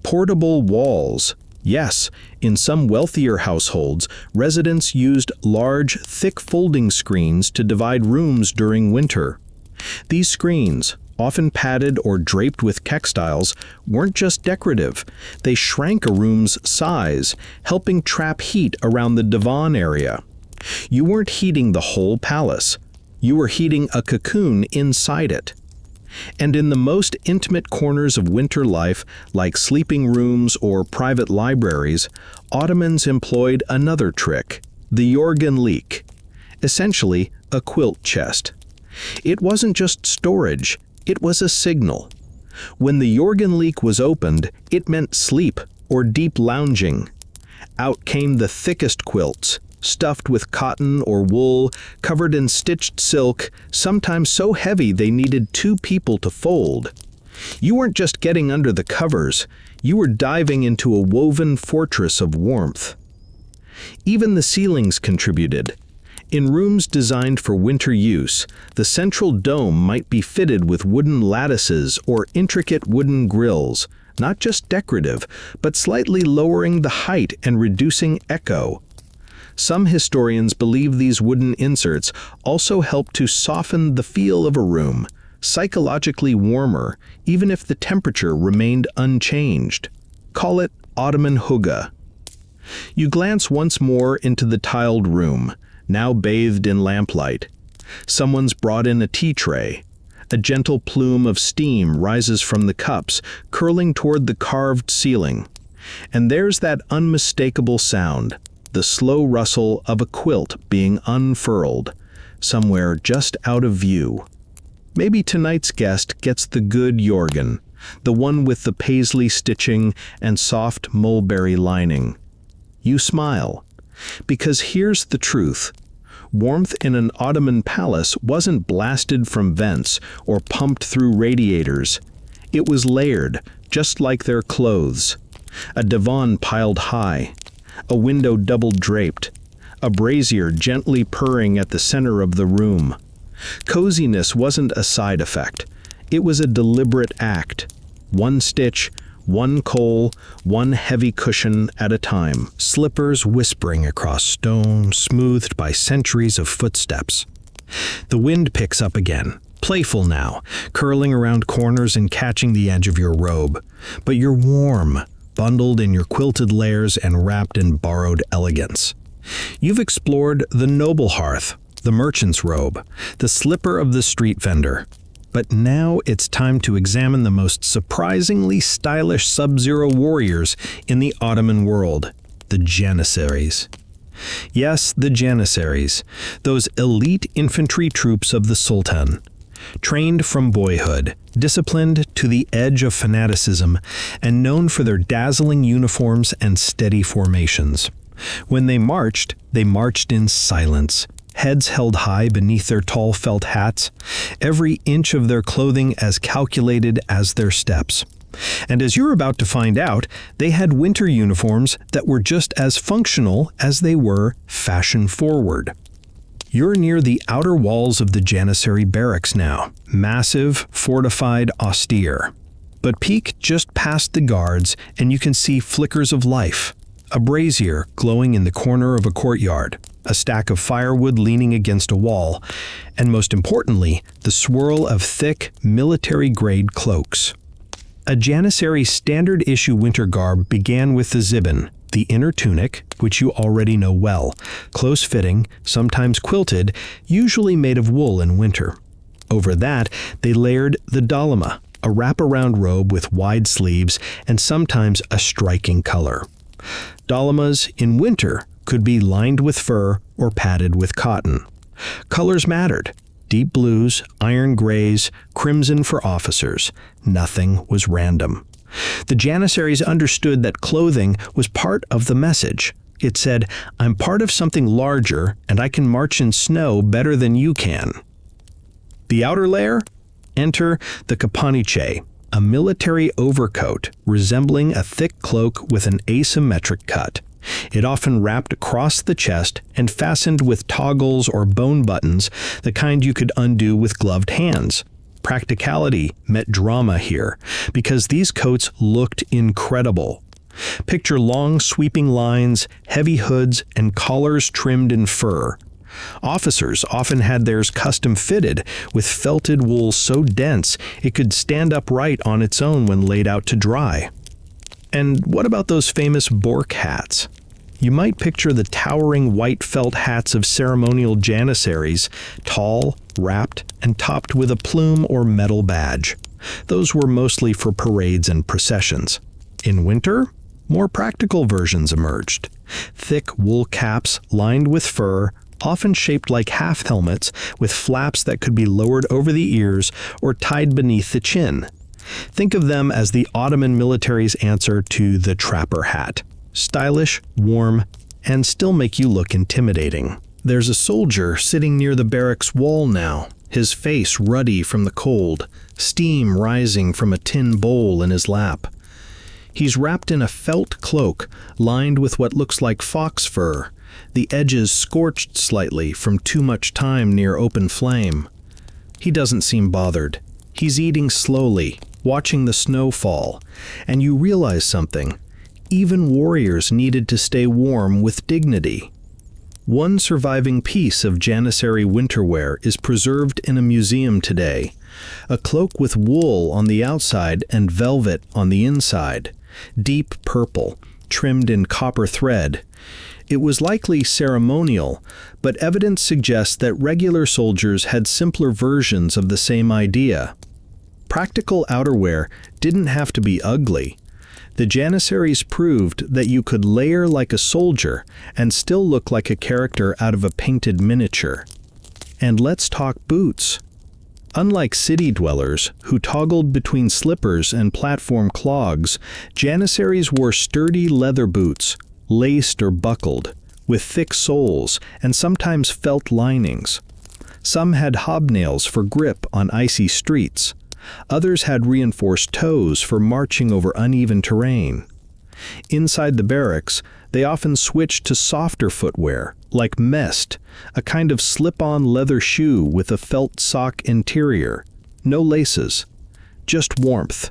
Portable walls. Yes, in some wealthier households, residents used large, thick folding screens to divide rooms during winter. These screens, often padded or draped with textiles, weren't just decorative. They shrank a room's size, helping trap heat around the divan area. You weren't heating the whole palace. You were heating a cocoon inside it. And in the most intimate corners of winter life, like sleeping rooms or private libraries, Ottomans employed another trick, the yorganlık, essentially a quilt chest. It wasn't just storage, it was a signal. When the yorganlık was opened, it meant sleep or deep lounging. Out came the thickest quilts, stuffed with cotton or wool, covered in stitched silk, sometimes so heavy they needed 2 people to fold. You weren't just getting under the covers, you were diving into a woven fortress of warmth. Even the ceilings contributed. In rooms designed for winter use, the central dome might be fitted with wooden lattices or intricate wooden grills, not just decorative, but slightly lowering the height and reducing echo. Some historians believe these wooden inserts also help to soften the feel of a room, psychologically warmer, even if the temperature remained unchanged. Call it Ottoman hygge. You glance once more into the tiled room, now bathed in lamplight. Someone's brought in a tea tray. A gentle plume of steam rises from the cups, curling toward the carved ceiling. And there's that unmistakable sound, the slow rustle of a quilt being unfurled, somewhere just out of view. Maybe tonight's guest gets the good yorgan, the one with the paisley stitching and soft mulberry lining. You smile, because here's the truth. Warmth in an Ottoman palace wasn't blasted from vents or pumped through radiators. It was layered, just like their clothes. A divan piled high, a window double draped, a brazier gently purring at the center of the room. Coziness wasn't a side effect. It was a deliberate act. One stitch, one coal, one heavy cushion at a time. Slippers whispering across stone, smoothed by centuries of footsteps. The wind picks up again, playful now, curling around corners and catching the edge of your robe. But you're warm, bundled in your quilted layers and wrapped in borrowed elegance. You've explored the noble hearth, the merchant's robe, the slipper of the street vendor. But now it's time to examine the most surprisingly stylish sub-zero warriors in the Ottoman world, the Janissaries. Yes, the Janissaries, those elite infantry troops of the Sultan. Trained from boyhood, disciplined to the edge of fanaticism, and known for their dazzling uniforms and steady formations. When they marched in silence, heads held high beneath their tall felt hats, every inch of their clothing as calculated as their steps. And as you're about to find out, they had winter uniforms that were just as functional as they were fashion-forward. You're near the outer walls of the Janissary barracks now, massive, fortified, austere. But peek just past the guards and you can see flickers of life. A brazier glowing in the corner of a courtyard, a stack of firewood leaning against a wall, and most importantly, the swirl of thick, military-grade cloaks. A Janissary standard-issue winter garb began with the zibbin, the inner tunic, which you already know well, close-fitting, sometimes quilted, usually made of wool in winter. Over that, they layered the dalama, a wraparound robe with wide sleeves and sometimes a striking color. Dalamas in winter could be lined with fur or padded with cotton. Colors mattered. Deep blues, iron grays, crimson for officers. Nothing was random. The Janissaries understood that clothing was part of the message. It said, "I'm part of something larger, and I can march in snow better than you can." The outer layer? Enter the kapaniche, a military overcoat resembling a thick cloak with an asymmetric cut. It often wrapped across the chest and fastened with toggles or bone buttons, the kind you could undo with gloved hands. Practicality met drama here, because these coats looked incredible. Picture long sweeping lines, heavy hoods, and collars trimmed in fur. Officers often had theirs custom fitted, with felted wool so dense it could stand upright on its own when laid out to dry. And what about those famous Bork hats? You might picture the towering white felt hats of ceremonial Janissaries, tall, wrapped, and topped with a plume or metal badge. Those were mostly for parades and processions. In winter, more practical versions emerged. Thick wool caps lined with fur, often shaped like half helmets, with flaps that could be lowered over the ears or tied beneath the chin. Think of them as the Ottoman military's answer to the trapper hat. Stylish, warm, and still make you look intimidating. There's a soldier sitting near the barracks wall now, his face ruddy from the cold, steam rising from a tin bowl in his lap. He's wrapped in a felt cloak lined with what looks like fox fur, the edges scorched slightly from too much time near open flame. He doesn't seem bothered. He's eating slowly, watching the snow fall, and you realize something. Even warriors needed to stay warm with dignity. One surviving piece of Janissary winterwear is preserved in a museum today. A cloak with wool on the outside and velvet on the inside, deep purple, trimmed in copper thread. It was likely ceremonial, but evidence suggests that regular soldiers had simpler versions of the same idea. Practical outerwear didn't have to be ugly. The Janissaries proved that you could layer like a soldier and still look like a character out of a painted miniature. And let's talk boots. Unlike city dwellers, who toggled between slippers and platform clogs, Janissaries wore sturdy leather boots, laced or buckled, with thick soles and sometimes felt linings. Some had hobnails for grip on icy streets. Others had reinforced toes for marching over uneven terrain. Inside the barracks, they often switched to softer footwear, like mest, a kind of slip-on leather shoe with a felt sock interior. No laces, just warmth.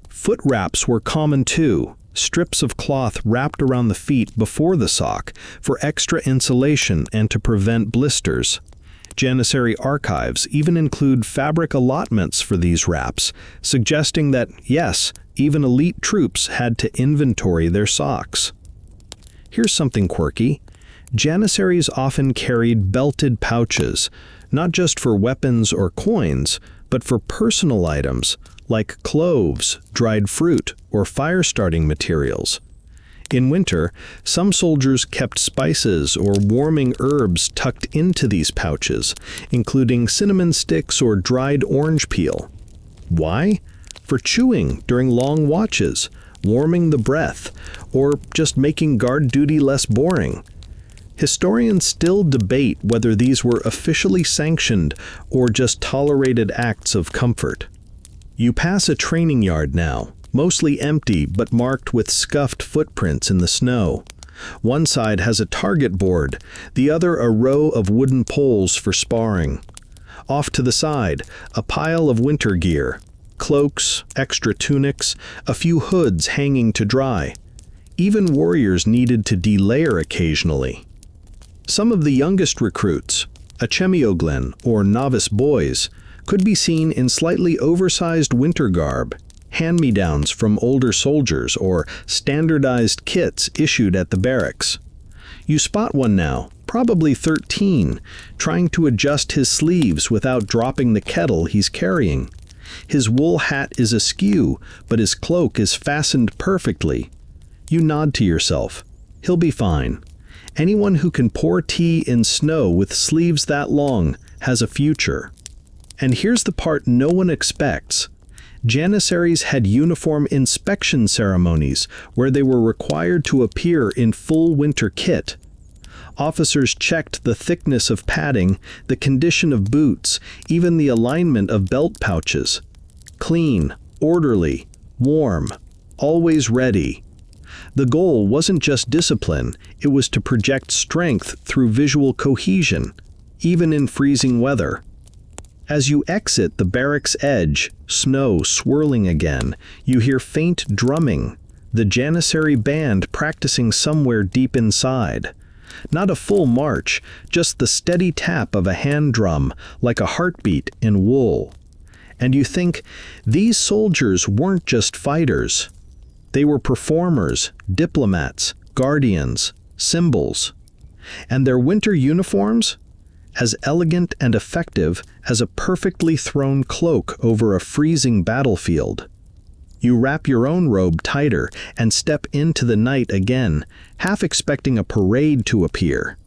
Foot wraps were common too, strips of cloth wrapped around the feet before the sock for extra insulation and to prevent blisters. Janissary archives even include fabric allotments for these wraps, suggesting that, yes, even elite troops had to inventory their socks. Here's something quirky. Janissaries often carried belted pouches, not just for weapons or coins, but for personal items like cloves, dried fruit, or fire-starting materials. In winter, some soldiers kept spices or warming herbs tucked into these pouches, including cinnamon sticks or dried orange peel. Why? For chewing during long watches, warming the breath, or just making guard duty less boring. Historians still debate whether these were officially sanctioned or just tolerated acts of comfort. You pass a training yard now, mostly empty but marked with scuffed footprints in the snow. One side has a target board, the other a row of wooden poles for sparring. Off to the side, a pile of winter gear, cloaks, extra tunics, a few hoods hanging to dry. Even warriors needed to delayer occasionally. Some of the youngest recruits, achemioglin or novice boys, could be seen in slightly oversized winter garb, hand-me-downs from older soldiers, or standardized kits issued at the barracks. You spot one now, probably 13, trying to adjust his sleeves without dropping the kettle he's carrying. His wool hat is askew, but his cloak is fastened perfectly. You nod to yourself. He'll be fine. Anyone who can pour tea in snow with sleeves that long has a future. And here's the part no one expects. Janissaries had uniform inspection ceremonies where they were required to appear in full winter kit. Officers checked the thickness of padding, the condition of boots, even the alignment of belt pouches. Clean, orderly, warm, always ready. The goal wasn't just discipline, it was to project strength through visual cohesion, even in freezing weather. As you exit the barracks edge, snow swirling again, you hear faint drumming, the Janissary band practicing somewhere deep inside. Not a full march, just the steady tap of a hand drum, like a heartbeat in wool. And you think, these soldiers weren't just fighters. They were performers, diplomats, guardians, symbols. And their winter uniforms? As elegant and effective as a perfectly thrown cloak over a freezing battlefield. You wrap your own robe tighter and step into the night again, half expecting a parade to appear.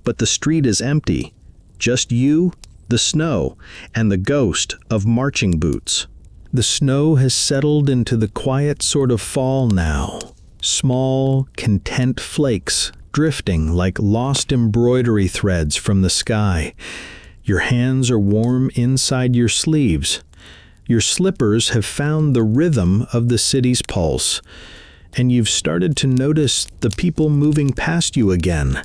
But the street is empty. Just you, the snow, and the ghost of marching boots. The snow has settled into the quiet sort of fall now. Small, content flakes drifting like lost embroidery threads from the sky. Your hands are warm inside your sleeves. Your slippers have found the rhythm of the city's pulse, and you've started to notice the people moving past you again,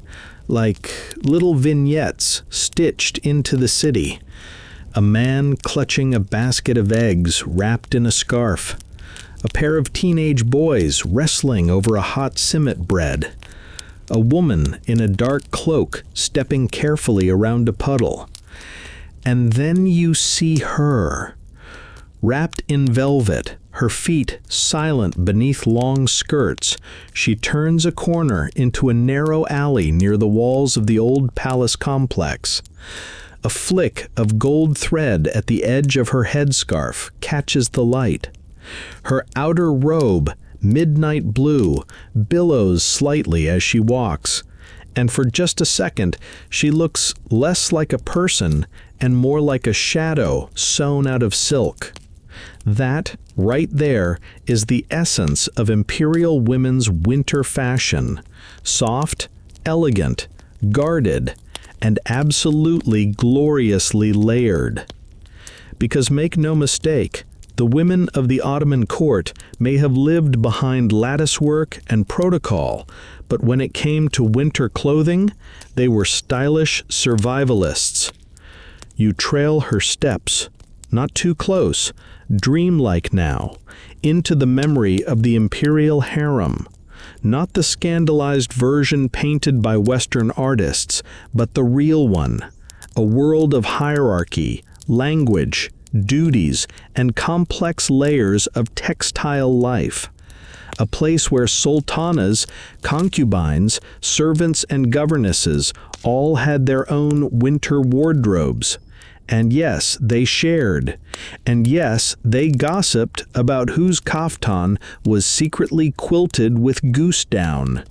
like little vignettes stitched into the city. A man clutching a basket of eggs wrapped in a scarf. A pair of teenage boys wrestling over a hot simmet bread. A woman in a dark cloak stepping carefully around a puddle. And then you see her. Wrapped in velvet, her feet silent beneath long skirts, she turns a corner into a narrow alley near the walls of the old palace complex. A flick of gold thread at the edge of her headscarf catches the light. Her outer robe, midnight blue, billows slightly as she walks, and for just a second she looks less like a person and more like a shadow sewn out of silk. That, right there, is the essence of imperial women's winter fashion. Soft, elegant, guarded, and absolutely gloriously layered. Because make no mistake, the women of the Ottoman court may have lived behind latticework and protocol, but when it came to winter clothing, they were stylish survivalists. You trail her steps, not too close, dreamlike now, into the memory of the imperial harem, not the scandalized version painted by Western artists, but the real one, a world of hierarchy, language, duties, and complex layers of textile life. A place where sultanas, concubines, servants, and governesses all had their own winter wardrobes. And yes, they shared. And yes, they gossiped about whose kaftan was secretly quilted with goose down.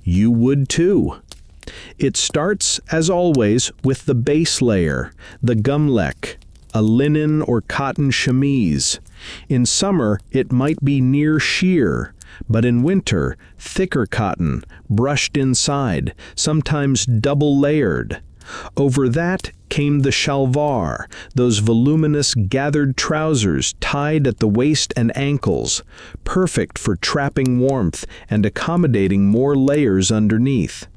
You would too. It starts, as always, with the base layer, the gumlek, a linen or cotton chemise. In summer, it might be near sheer, but in winter, thicker cotton, brushed inside, sometimes double-layered. Over that came the shalvar, those voluminous gathered trousers tied at the waist and ankles, perfect for trapping warmth and accommodating more layers underneath.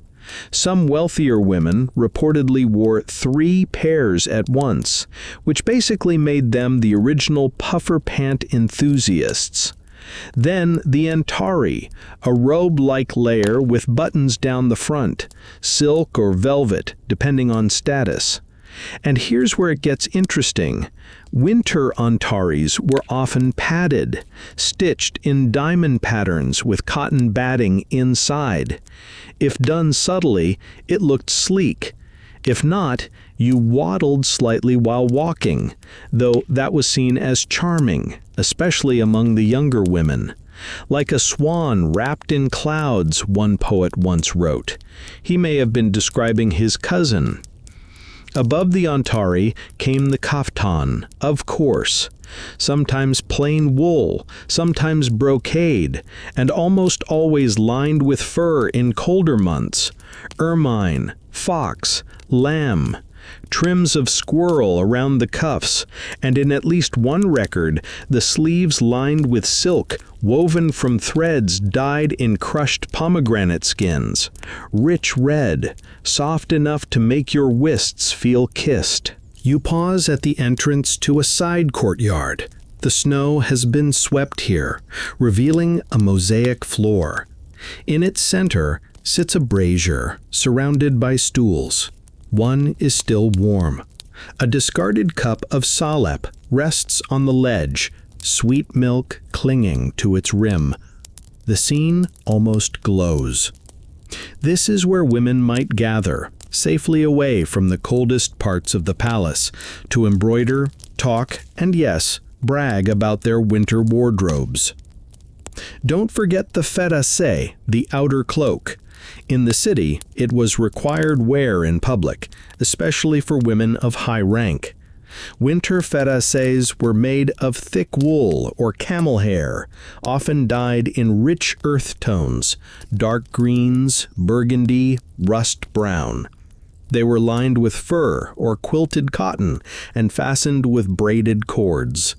Some wealthier women reportedly wore 3 pairs at once, which basically made them the original puffer pant enthusiasts. Then the antari, a robe-like layer with buttons down the front, silk or velvet, depending on status. And here's where it gets interesting. Winter antaris were often padded, stitched in diamond patterns with cotton batting inside. If done subtly, it looked sleek. If not, you waddled slightly while walking, though that was seen as charming, especially among the younger women. Like a swan wrapped in clouds, one poet once wrote. He may have been describing his cousin. Above the antari came the kaftan, of course, sometimes plain wool, sometimes brocade, and almost always lined with fur in colder months, ermine, fox, lamb, trims of squirrel around the cuffs, and in at least one record, the sleeves lined with silk woven from threads dyed in crushed pomegranate skins, rich red, soft enough to make your wrists feel kissed. You pause at the entrance to a side courtyard. The snow has been swept here, revealing a mosaic floor. In its center sits a brazier, surrounded by stools. One is still warm. A discarded cup of salep rests on the ledge, sweet milk clinging to its rim. The scene almost glows. This is where women might gather, safely away from the coldest parts of the palace, to embroider, talk, and yes, brag about their winter wardrobes. Don't forget the fetase, the outer cloak. In the city, it was required wear in public, especially for women of high rank. Winter fetases were made of thick wool or camel hair, often dyed in rich earth tones, dark greens, burgundy, rust brown. They were lined with fur or quilted cotton and fastened with braided cords.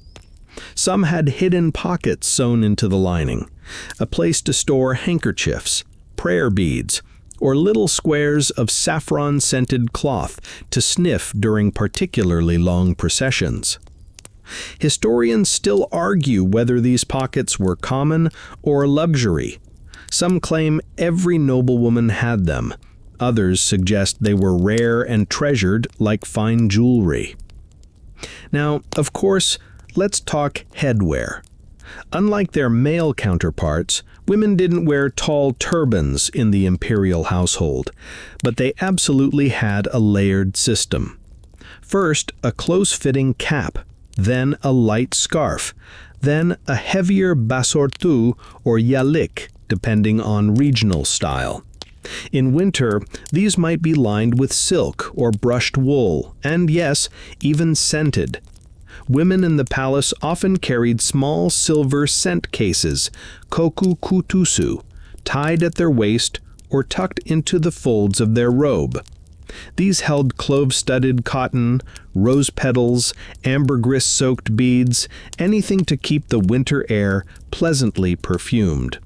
Some had hidden pockets sewn into the lining, a place to store handkerchiefs, prayer beads, or little squares of saffron-scented cloth to sniff during particularly long processions. Historians still argue whether these pockets were common or a luxury. Some claim every noblewoman had them. Others suggest they were rare and treasured like fine jewelry. Now, of course, let's talk headwear. Unlike their male counterparts, women didn't wear tall turbans in the imperial household, but they absolutely had a layered system. First, a close-fitting cap, then a light scarf, then a heavier basortu or yalik, depending on regional style. In winter, these might be lined with silk or brushed wool, and yes, even scented. Women in the palace often carried small silver scent cases, koku kutusu, tied at their waist or tucked into the folds of their robe. These held clove-studded cotton, rose petals, ambergris-soaked beads, anything to keep the winter air pleasantly perfumed.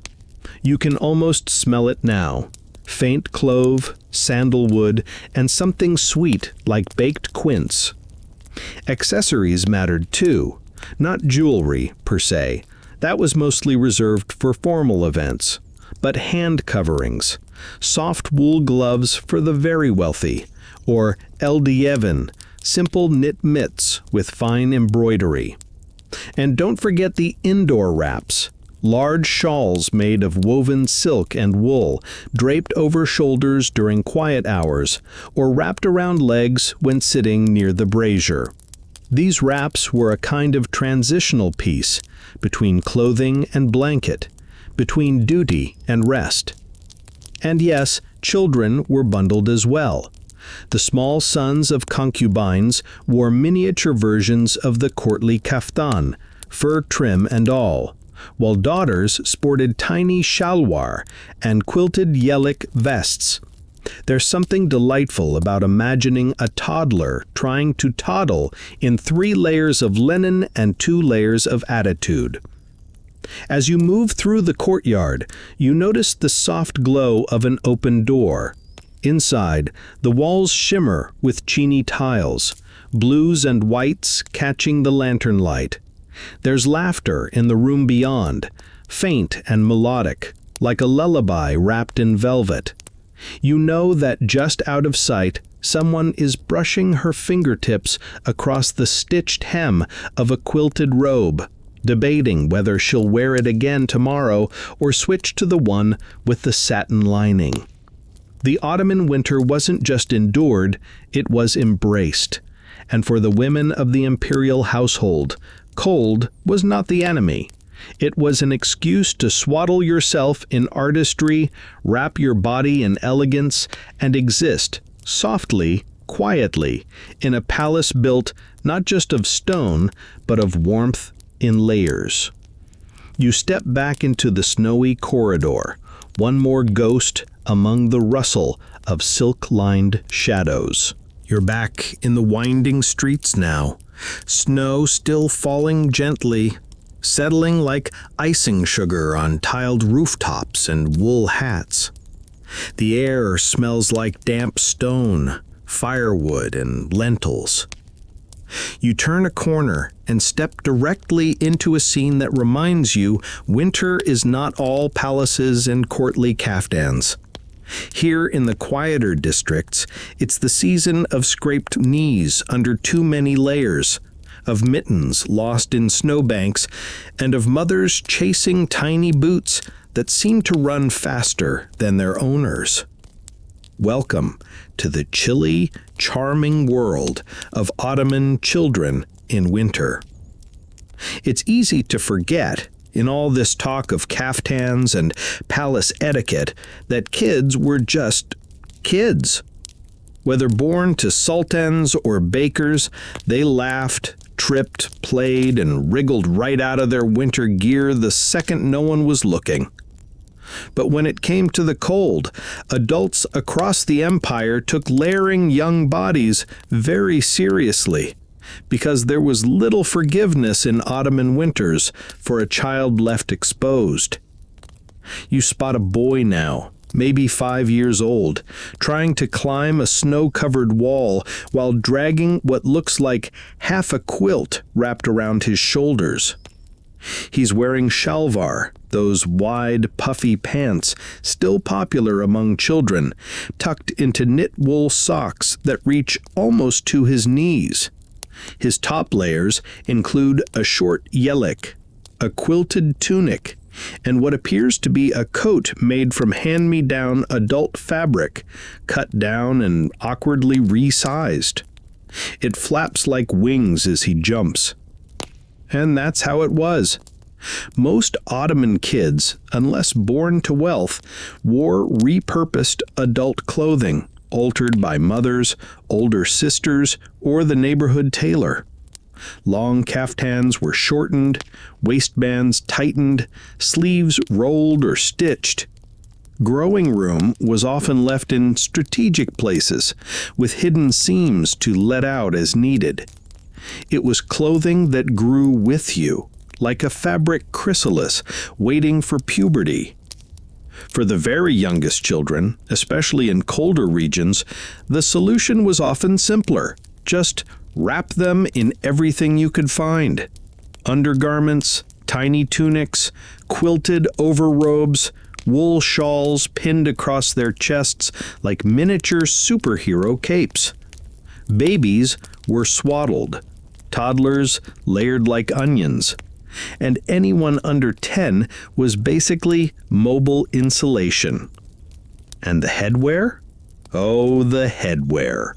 You can almost smell it now. Faint clove, sandalwood, and something sweet like baked quince. Accessories mattered too, not jewelry per se. That was mostly reserved for formal events. But hand coverings, soft wool gloves for the very wealthy, or eldieven, simple knit mitts with fine embroidery. And don't forget the indoor wraps, large shawls made of woven silk and wool, draped over shoulders during quiet hours, or wrapped around legs when sitting near the brazier. These wraps were a kind of transitional piece between clothing and blanket, between duty and rest. And yes, children were bundled as well. The small sons of concubines wore miniature versions of the courtly kaftan, fur trim and all, while daughters sported tiny shalwar and quilted yellik vests. There's something delightful about imagining a toddler trying to toddle in 3 layers of linen and 2 layers of attitude. As you move through the courtyard, you notice the soft glow of an open door. Inside, the walls shimmer with chini tiles, blues and whites catching the lantern light. There's laughter in the room beyond, faint and melodic, like a lullaby wrapped in velvet. You know that just out of sight, someone is brushing her fingertips across the stitched hem of a quilted robe, debating whether she'll wear it again tomorrow or switch to the one with the satin lining. The Ottoman winter wasn't just endured, it was embraced. And for the women of the imperial household, cold was not the enemy. It was an excuse to swaddle yourself in artistry, wrap your body in elegance, and exist, softly, quietly, in a palace built not just of stone, but of warmth in layers. You step back into the snowy corridor, one more ghost among the rustle of silk-lined shadows. You're back in the winding streets now, snow still falling gently, settling like icing sugar on tiled rooftops and wool hats. The air smells like damp stone, firewood, and lentils. You turn a corner and step directly into a scene that reminds you winter is not all palaces and courtly caftans. Here in the quieter districts, it's the season of scraped knees under too many layers, of mittens lost in snowbanks, and of mothers chasing tiny boots that seem to run faster than their owners. Welcome to the chilly, charming world of Ottoman children in winter. It's easy to forget, in all this talk of caftans and palace etiquette, that kids were just kids. Whether born to sultans or bakers, they laughed, tripped, played, and wriggled right out of their winter gear the second no one was looking. But when it came to the cold, adults across the empire took layering young bodies very seriously, because there was little forgiveness in Ottoman winters for a child left exposed. You spot a boy now, maybe 5 years old, trying to climb a snow-covered wall while dragging what looks like half a quilt wrapped around his shoulders. He's wearing shalvar, those wide, puffy pants still popular among children, tucked into knit wool socks that reach almost to his knees. His top layers include a short yellik, a quilted tunic, and what appears to be a coat made from hand-me-down adult fabric, cut down and awkwardly resized. It flaps like wings as he jumps. And that's how it was. Most Ottoman kids, unless born to wealth, wore repurposed adult clothing, altered by mothers, older sisters, or the neighborhood tailor. Long caftans were shortened, waistbands tightened, sleeves rolled or stitched. Growing room was often left in strategic places, with hidden seams to let out as needed. It was clothing that grew with you, like a fabric chrysalis waiting for puberty. For the very youngest children, especially in colder regions, the solution was often simpler. Just wrap them in everything you could find. Undergarments, tiny tunics, quilted overrobes, wool shawls pinned across their chests like miniature superhero capes. Babies were swaddled, toddlers layered like onions, and anyone under 10 was basically mobile insulation. And the headwear? Oh, the headwear.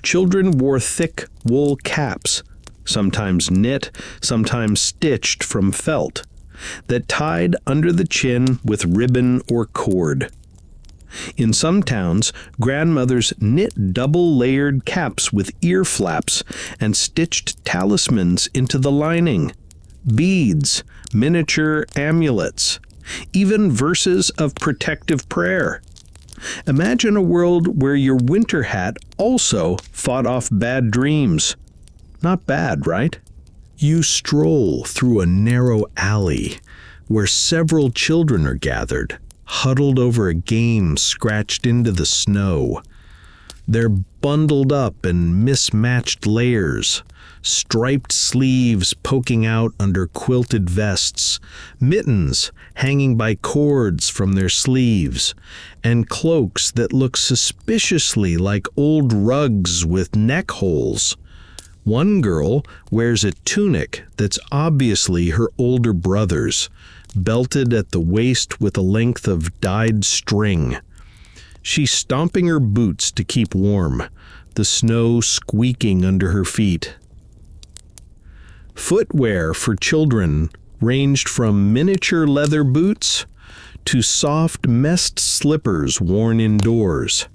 Children wore thick wool caps, sometimes knit, sometimes stitched from felt, that tied under the chin with ribbon or cord. In some towns, grandmothers knit double-layered caps with ear flaps and stitched talismans into the lining. Beads, miniature amulets, even verses of protective prayer. Imagine a world where your winter hat also fought off bad dreams. Not bad, right? You stroll through a narrow alley where several children are gathered, huddled over a game scratched into the snow. They're bundled up in mismatched layers, striped sleeves poking out under quilted vests, mittens hanging by cords from their sleeves, and cloaks that look suspiciously like old rugs with neck holes. One girl wears a tunic that's obviously her older brother's, belted at the waist with a length of dyed string. She's stomping her boots to keep warm, the snow squeaking under her feet. Footwear for children ranged from miniature leather boots to soft messed slippers worn indoors.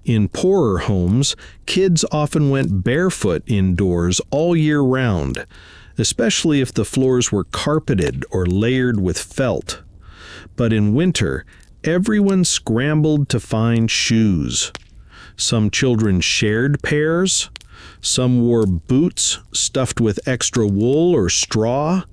In poorer homes, kids often went barefoot indoors all year round, especially if the floors were carpeted or layered with felt. But in winter, everyone scrambled to find shoes. Some children shared pairs. Some wore boots stuffed with extra wool or straw.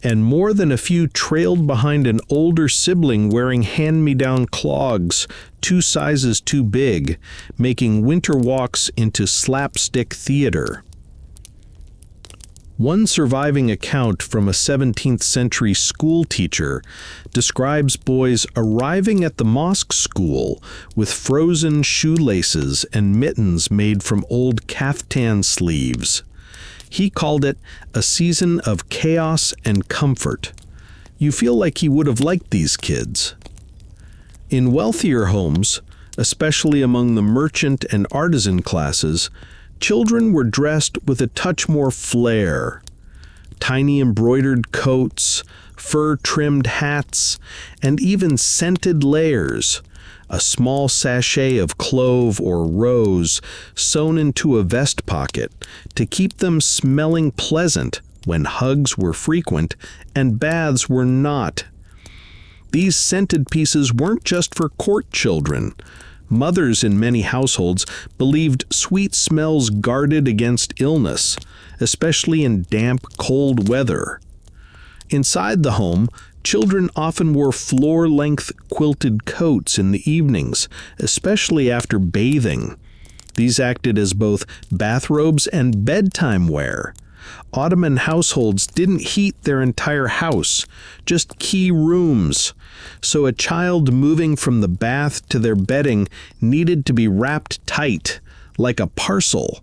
And more than a few trailed behind an older sibling wearing hand-me-down clogs, 2 sizes too big, making winter walks into slapstick theater. One surviving account from a 17th century school teacher describes boys arriving at the mosque school with frozen shoelaces and mittens made from old caftan sleeves. He called it a season of chaos and comfort. You feel like he would have liked these kids. In wealthier homes, especially among the merchant and artisan classes, children were dressed with a touch more flair. Tiny embroidered coats, fur-trimmed hats, and even scented layers. A small sachet of clove or rose sewn into a vest pocket to keep them smelling pleasant when hugs were frequent and baths were not. These scented pieces weren't just for court children. Mothers in many households believed sweet smells guarded against illness, especially in damp, cold weather. Inside the home, children often wore floor-length quilted coats in the evenings, especially after bathing. These acted as both bathrobes and bedtime wear. Ottoman households didn't heat their entire house, just key rooms, so a child moving from the bath to their bedding needed to be wrapped tight, like a parcel.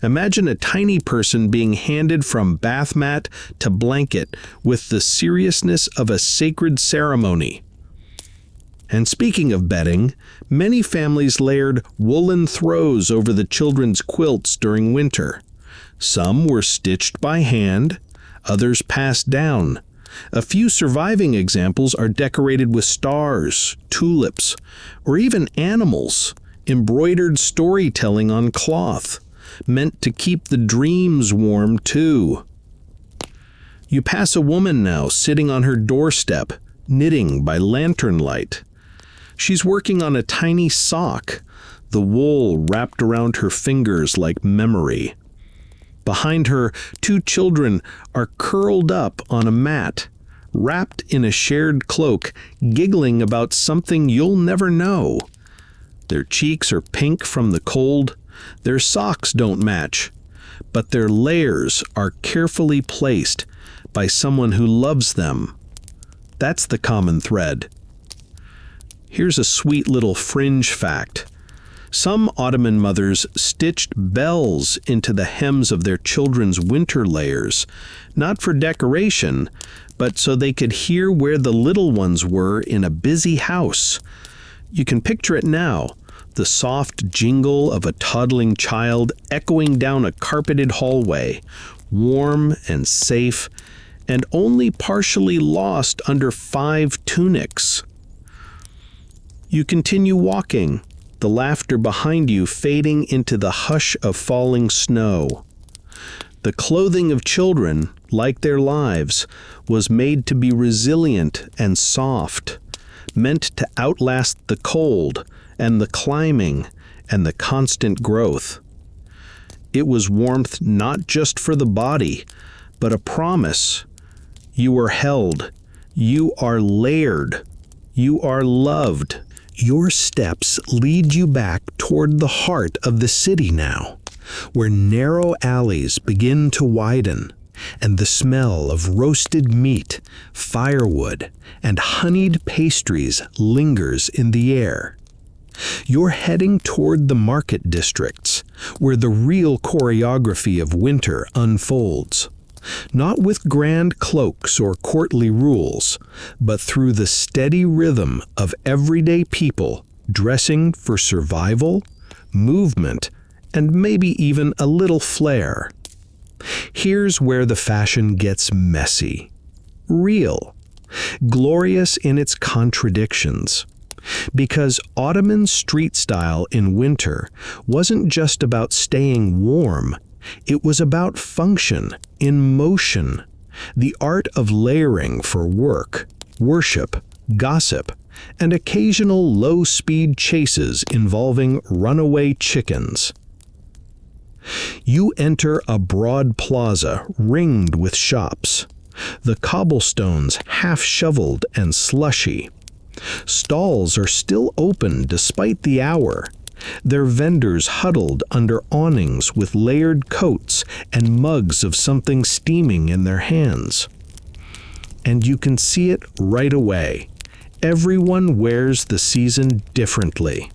Imagine a tiny person being handed from bath mat to blanket with the seriousness of a sacred ceremony. And speaking of bedding, many families layered woolen throws over the children's quilts during winter. Some were stitched by hand, others passed down. A few surviving examples are decorated with stars, tulips, or even animals, embroidered storytelling on cloth, meant to keep the dreams warm too. You pass a woman now sitting on her doorstep, knitting by lantern light. She's working on a tiny sock, the wool wrapped around her fingers like memory. Behind her, 2 children are curled up on a mat, wrapped in a shared cloak, giggling about something you'll never know. Their cheeks are pink from the cold, their socks don't match, but their layers are carefully placed by someone who loves them. That's the common thread. Here's a sweet little fringe fact. Some Ottoman mothers stitched bells into the hems of their children's winter layers, not for decoration, but so they could hear where the little ones were in a busy house. You can picture it now, the soft jingle of a toddling child echoing down a carpeted hallway, warm and safe, and only partially lost under 5 tunics. You continue walking, the laughter behind you fading into the hush of falling snow. The clothing of children, like their lives, was made to be resilient and soft, meant to outlast the cold and the climbing and the constant growth. It was warmth not just for the body, but a promise. You are held. You are layered. You are loved. Your steps lead you back toward the heart of the city now, where narrow alleys begin to widen, and the smell of roasted meat, firewood, and honeyed pastries lingers in the air. You're heading toward the market districts, where the real choreography of winter unfolds. Not with grand cloaks or courtly rules, but through the steady rhythm of everyday people dressing for survival, movement, and maybe even a little flair. Here's where the fashion gets messy, real, glorious in its contradictions. Because Ottoman street style in winter wasn't just about staying warm, it was about function, in motion, the art of layering for work, worship, gossip, and occasional low-speed chases involving runaway chickens. You enter a broad plaza ringed with shops, the cobblestones half-shoveled and slushy. Stalls are still open despite the hour, their vendors huddled under awnings with layered coats and mugs of something steaming in their hands. And you can see it right away. Everyone wears the season differently.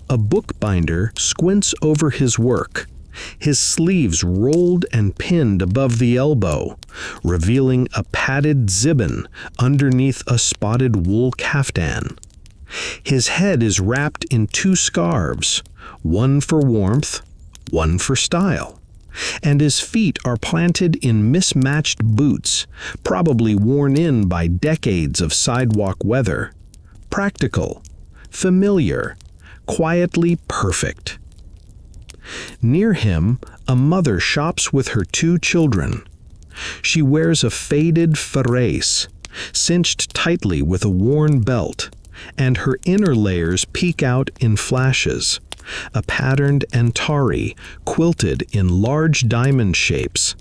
A bookbinder squints over his work, his sleeves rolled and pinned above the elbow, revealing a padded zibbon underneath a spotted wool kaftan. His head is wrapped in 2 scarves, one for warmth, one for style, and his feet are planted in mismatched boots, probably worn in by decades of sidewalk weather. Practical, familiar, quietly perfect. Near him, a mother shops with her 2 children. She wears a faded fireplace, cinched tightly with a worn belt, and her inner layers peek out in flashes, a patterned antari quilted in large diamond shapes,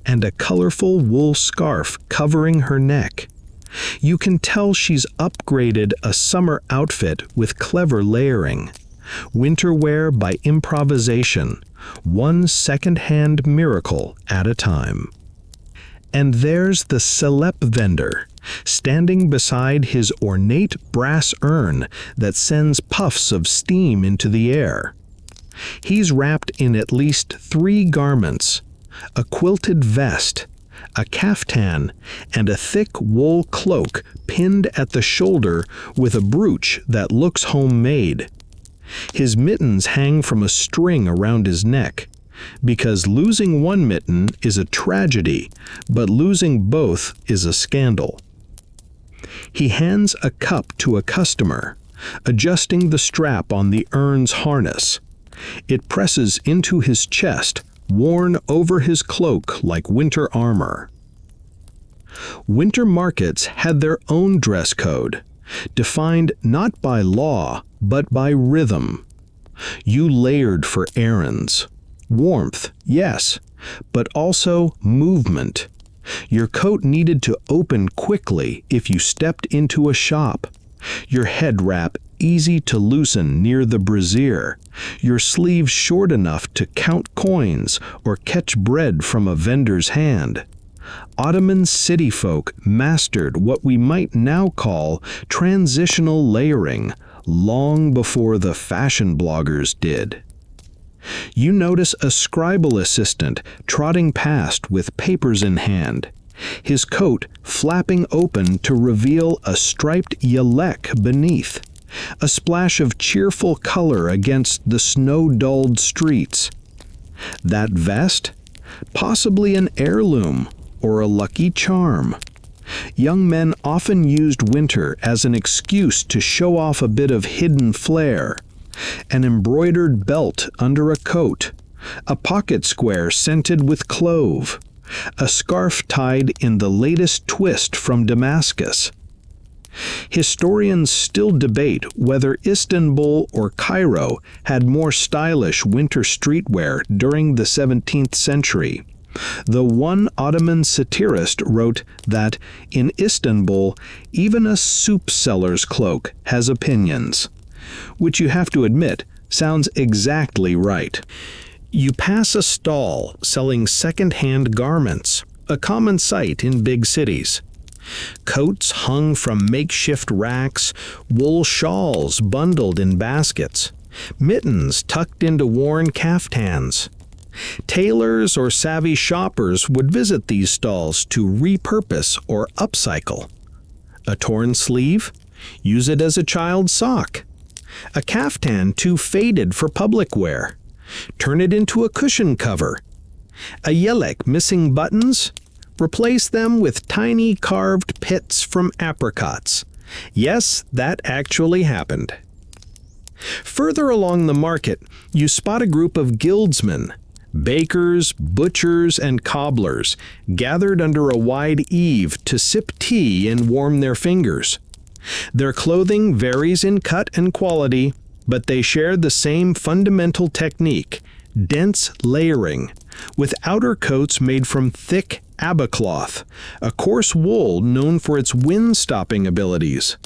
and a colorful wool scarf covering her neck. You can tell she's upgraded a summer outfit with clever layering. Winter wear by improvisation, one second-hand miracle at a time. And there's the celeb vendor, standing beside his ornate brass urn that sends puffs of steam into the air. He's wrapped in at least 3 garments, a quilted vest, a kaftan, and a thick wool cloak pinned at the shoulder with a brooch that looks homemade. His mittens hang from a string around his neck, because losing one mitten is a tragedy, but losing both is a scandal. He hands a cup to a customer, adjusting the strap on the urn's harness. It presses into his chest, worn over his cloak like winter armor. Winter markets had their own dress code, defined not by law, but by rhythm. You layered for errands. Warmth, yes, but also movement. Your coat needed to open quickly if you stepped into a shop. Your head wrap easy to loosen near the brassiere. Your sleeves short enough to count coins or catch bread from a vendor's hand. Ottoman city folk mastered what we might now call transitional layering long before the fashion bloggers did. You notice a scribal assistant trotting past with papers in hand, his coat flapping open to reveal a striped yelek beneath, a splash of cheerful color against the snow-dulled streets. That vest? Possibly an heirloom or a lucky charm. Young men often used winter as an excuse to show off a bit of hidden flair. An embroidered belt under a coat, a pocket square scented with clove, a scarf tied in the latest twist from Damascus. Historians still debate whether Istanbul or Cairo had more stylish winter streetwear during the 17th century. The one Ottoman satirist wrote that in Istanbul, even a soup seller's cloak has opinions, which you have to admit sounds exactly right. You pass a stall selling second-hand garments, a common sight in big cities. Coats hung from makeshift racks, wool shawls bundled in baskets, mittens tucked into worn caftans. Tailors or savvy shoppers would visit these stalls to repurpose or upcycle. A torn sleeve? Use it as a child's sock. A caftan too faded for public wear? Turn it into a cushion cover. A yelek missing buttons? Replace them with tiny carved pits from apricots. Yes, that actually happened. Further along the market, you spot a group of guildsmen, bakers, butchers, and cobblers, gathered under a wide eave to sip tea and warm their fingers. Their clothing varies in cut and quality, but they share the same fundamental technique, dense layering, with outer coats made from thick Abba cloth, a coarse wool known for its wind-stopping abilities.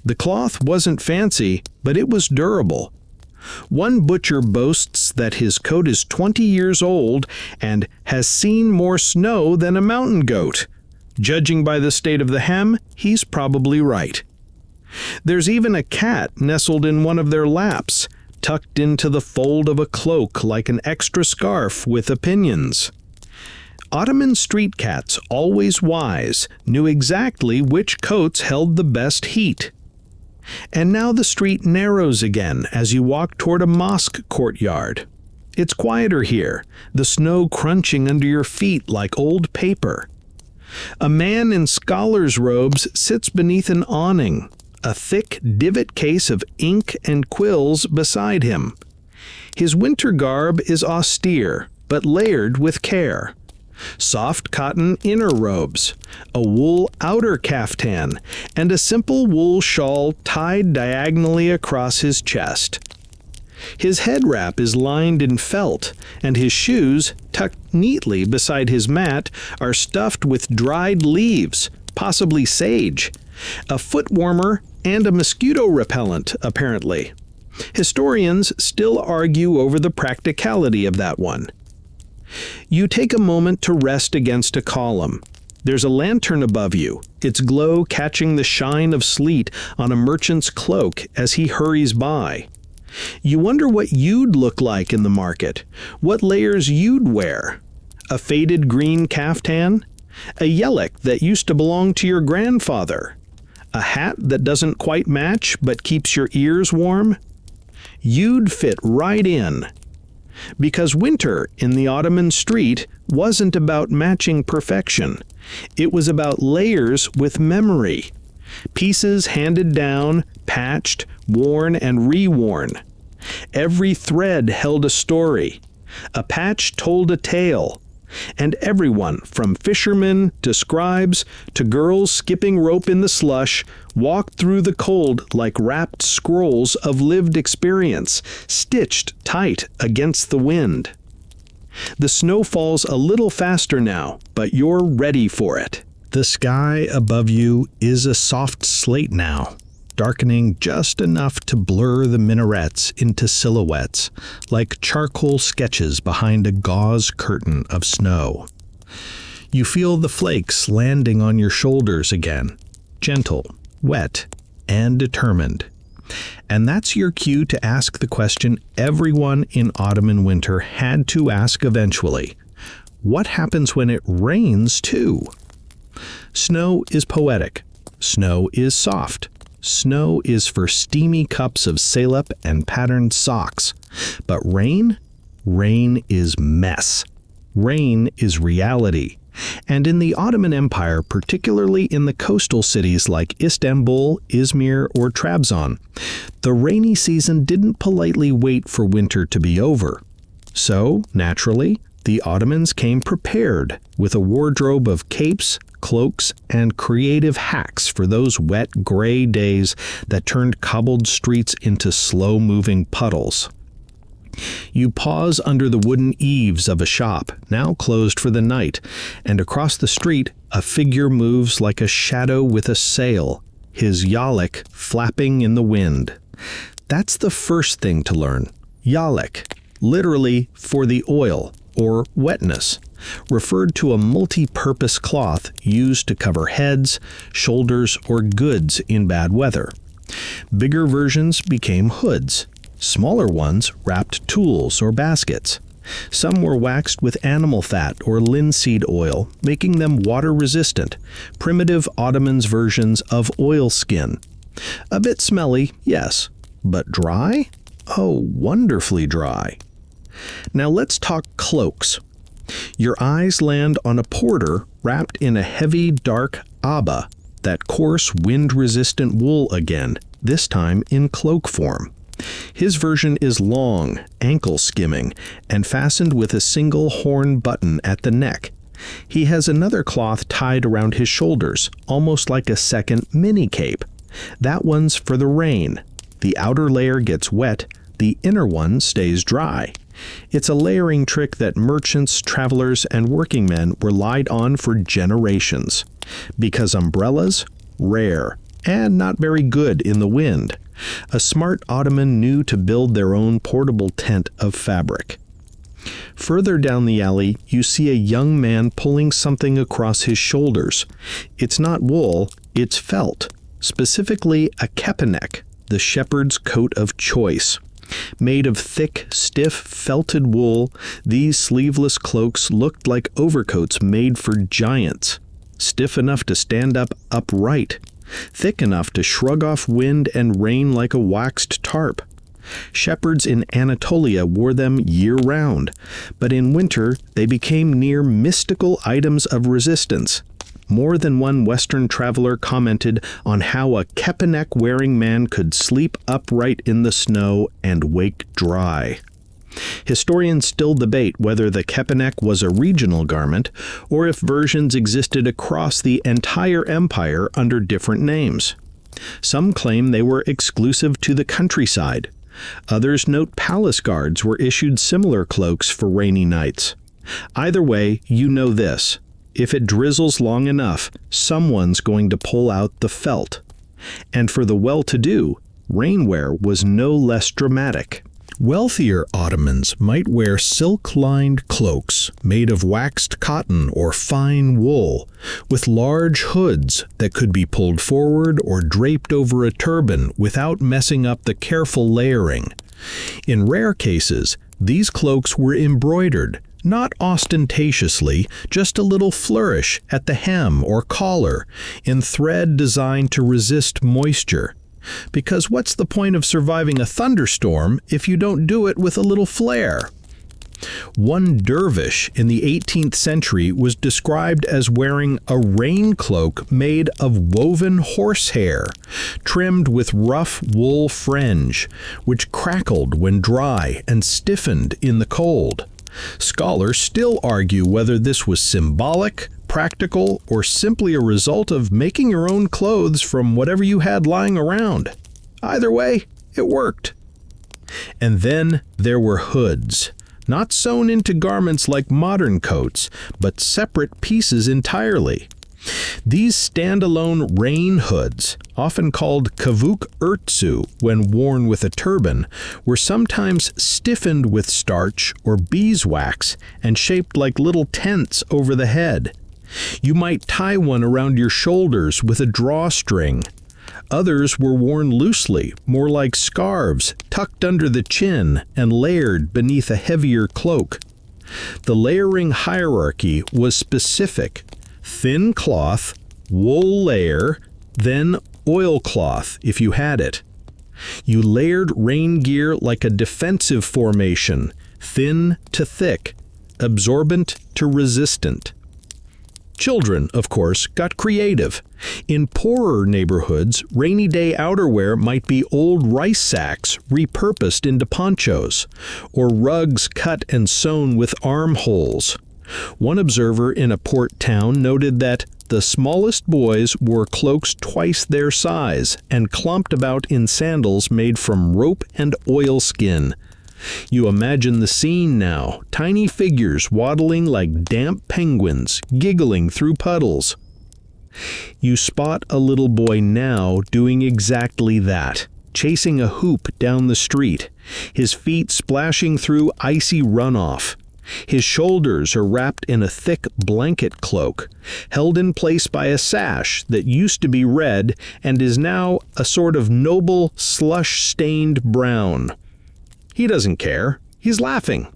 The cloth wasn't fancy, but it was durable. One butcher boasts that his coat is 20 years old and has seen more snow than a mountain goat. Judging by the state of the hem, he's probably right. There's even a cat nestled in one of their laps, tucked into the fold of a cloak like an extra scarf with opinions. Ottoman street cats, always wise, knew exactly which coats held the best heat. And now the street narrows again as you walk toward a mosque courtyard. It's quieter here, the snow crunching under your feet like old paper. A man in scholar's robes sits beneath an awning, a thick divot case of ink and quills beside him. His winter garb is austere, but layered with care. Soft cotton inner robes, a wool outer caftan, and a simple wool shawl tied diagonally across his chest. His head wrap is lined in felt, and his shoes, tucked neatly beside his mat, are stuffed with dried leaves, possibly sage, a foot warmer, and a mosquito repellent, apparently. Historians still argue over the practicality of that one. You take a moment to rest against a column. There's a lantern above you, its glow catching the shine of sleet on a merchant's cloak as he hurries by. You wonder what you'd look like in the market, what layers you'd wear. A faded green caftan? A yelek that used to belong to your grandfather? A hat that doesn't quite match but keeps your ears warm? You'd fit right in. Because winter in the Ottoman street wasn't about matching perfection. It was about layers with memory. Pieces handed down, patched, worn, and reworn. Every thread held a story. A patch told a tale. And everyone, from fishermen to scribes to girls skipping rope in the slush, walked through the cold like wrapped scrolls of lived experience, stitched tight against the wind. The snow falls a little faster now, but you're ready for it. The sky above you is a soft slate now, darkening just enough to blur the minarets into silhouettes, like charcoal sketches behind a gauze curtain of snow. You feel the flakes landing on your shoulders again, gentle, wet, and determined. And that's your cue to ask the question everyone in autumn and winter had to ask eventually. What happens when it rains too? Snow is poetic. Snow is soft. Snow is for steamy cups of salep and patterned socks. But rain? Rain is mess. Rain is reality. And in the Ottoman Empire, particularly in the coastal cities like Istanbul, Izmir, or Trabzon, the rainy season didn't politely wait for winter to be over. So, naturally, the Ottomans came prepared with a wardrobe of capes, cloaks, and creative hacks for those wet, gray days that turned cobbled streets into slow-moving puddles. You pause under the wooden eaves of a shop, now closed for the night, and across the street a figure moves like a shadow with a sail, his yalek flapping in the wind. That's the first thing to learn. Yalek, literally for the oil, or wetness, referred to a multi-purpose cloth used to cover heads, shoulders, or goods in bad weather. Bigger versions became hoods. Smaller ones wrapped tools or baskets. Some were waxed with animal fat or linseed oil, making them water-resistant, primitive Ottoman's versions of oilskin. A bit smelly, yes, but dry? Oh, wonderfully dry. Now let's talk cloaks. Your eyes land on a porter wrapped in a heavy, dark abba, that coarse, wind-resistant wool again, this time in cloak form. His version is long, ankle-skimming, and fastened with a single horn button at the neck. He has another cloth tied around his shoulders, almost like a second mini-cape. That one's for the rain. The outer layer gets wet, the inner one stays dry. It's a layering trick that merchants, travelers, and working men relied on for generations. Because umbrellas? Rare, and not very good in the wind. A smart Ottoman knew to build their own portable tent of fabric. Further down the alley, you see a young man pulling something across his shoulders. It's not wool, it's felt, specifically a kepenek, the shepherd's coat of choice. Made of thick, stiff, felted wool, these sleeveless cloaks looked like overcoats made for giants. Stiff enough to stand up upright. Thick enough to shrug off wind and rain like a waxed tarp. Shepherds in Anatolia wore them year-round, but in winter they became near mystical items of resistance. More than one Western traveler commented on how a kepenek-wearing man could sleep upright in the snow and wake dry. Historians still debate whether the kepenek was a regional garment or if versions existed across the entire empire under different names. Some claim they were exclusive to the countryside. Others note palace guards were issued similar cloaks for rainy nights. Either way, you know this. If it drizzles long enough, someone's going to pull out the felt. And for the well-to-do, rainwear was no less dramatic. Wealthier Ottomans might wear silk-lined cloaks made of waxed cotton or fine wool, with large hoods that could be pulled forward or draped over a turban without messing up the careful layering. In rare cases, these cloaks were embroidered, not ostentatiously, just a little flourish at the hem or collar, in thread designed to resist moisture. Because what's the point of surviving a thunderstorm if you don't do it with a little flair? One dervish in the 18th century was described as wearing a rain cloak made of woven horsehair, trimmed with rough wool fringe, which crackled when dry and stiffened in the cold. Scholars still argue whether this was symbolic, practical, or simply a result of making your own clothes from whatever you had lying around. Either way, it worked. And then there were hoods, not sewn into garments like modern coats, but separate pieces entirely. These standalone rain hoods, often called kavuk urtsu when worn with a turban, were sometimes stiffened with starch or beeswax and shaped like little tents over the head. You might tie one around your shoulders with a drawstring. Others were worn loosely, more like scarves, tucked under the chin and layered beneath a heavier cloak. The layering hierarchy was specific: thin cloth, wool layer, then oilcloth if you had it. You layered rain gear like a defensive formation, thin to thick, absorbent to resistant. Children, of course, got creative. In poorer neighborhoods, rainy day outerwear might be old rice sacks repurposed into ponchos, or rugs cut and sewn with armholes. One observer in a port town noted that the smallest boys wore cloaks twice their size and clomped about in sandals made from rope and oilskin. You imagine the scene now, tiny figures waddling like damp penguins, giggling through puddles. You spot a little boy now doing exactly that, chasing a hoop down the street, his feet splashing through icy runoff. His shoulders are wrapped in a thick blanket cloak, held in place by a sash that used to be red and is now a sort of noble, slush-stained brown. He doesn't care. He's laughing.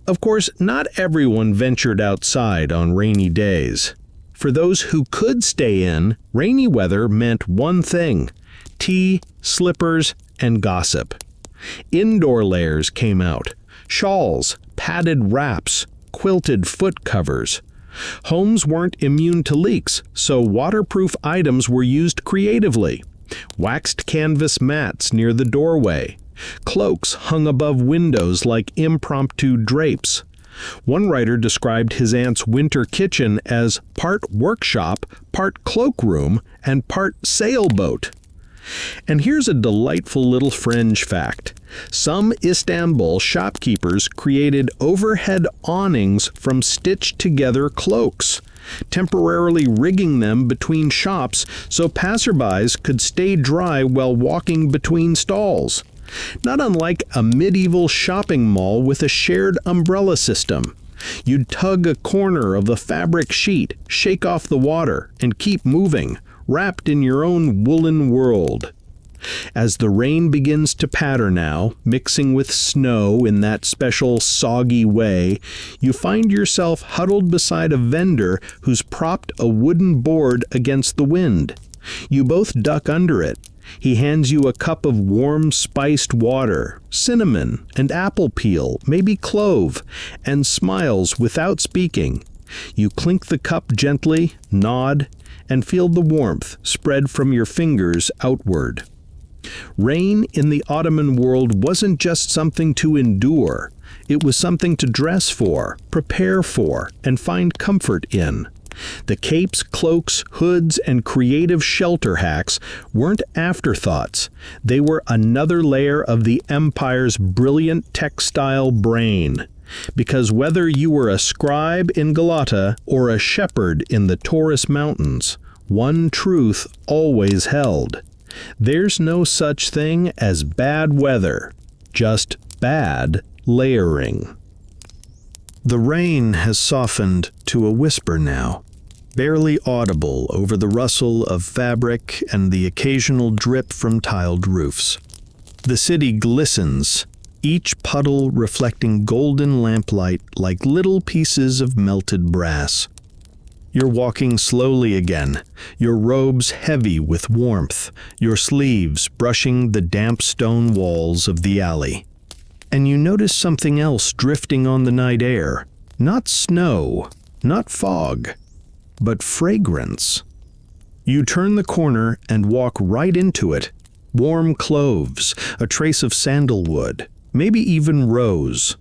Of course, not everyone ventured outside on rainy days. For those who could stay in, rainy weather meant one thing: tea, slippers, and gossip. Indoor layers came out: shawls, padded wraps, quilted foot covers. Homes weren't immune to leaks, so waterproof items were used creatively. Waxed canvas mats near the doorway. Cloaks hung above windows like impromptu drapes. One writer described his aunt's winter kitchen as part workshop, part cloakroom, and part sailboat. And here's a delightful little fringe fact. Some Istanbul shopkeepers created overhead awnings from stitched-together cloaks, temporarily rigging them between shops so passerbys could stay dry while walking between stalls. Not unlike a medieval shopping mall with a shared umbrella system. You'd tug a corner of the fabric sheet, shake off the water, and keep moving, wrapped in your own woolen world. As the rain begins to patter now, mixing with snow in that special soggy way, you find yourself huddled beside a vendor who's propped a wooden board against the wind. You both duck under it. He hands you a cup of warm spiced water, cinnamon and apple peel, maybe clove, and smiles without speaking. You clink the cup gently, nod, and feel the warmth spread from your fingers outward. Rain in the Ottoman world wasn't just something to endure. It was something to dress for, prepare for, and find comfort in. The capes, cloaks, hoods, and creative shelter hacks weren't afterthoughts. They were another layer of the empire's brilliant textile brain. Because whether you were a scribe in Galata or a shepherd in the Taurus Mountains, one truth always held: there's no such thing as bad weather, just bad layering. The rain has softened to a whisper now, barely audible over the rustle of fabric and the occasional drip from tiled roofs. The city glistens, each puddle reflecting golden lamplight like little pieces of melted brass. You're walking slowly again, your robes heavy with warmth, your sleeves brushing the damp stone walls of the alley. And you notice something else drifting on the night air. Not snow, not fog, but fragrance. You turn the corner and walk right into it. Warm cloves, a trace of sandalwood, maybe even rose.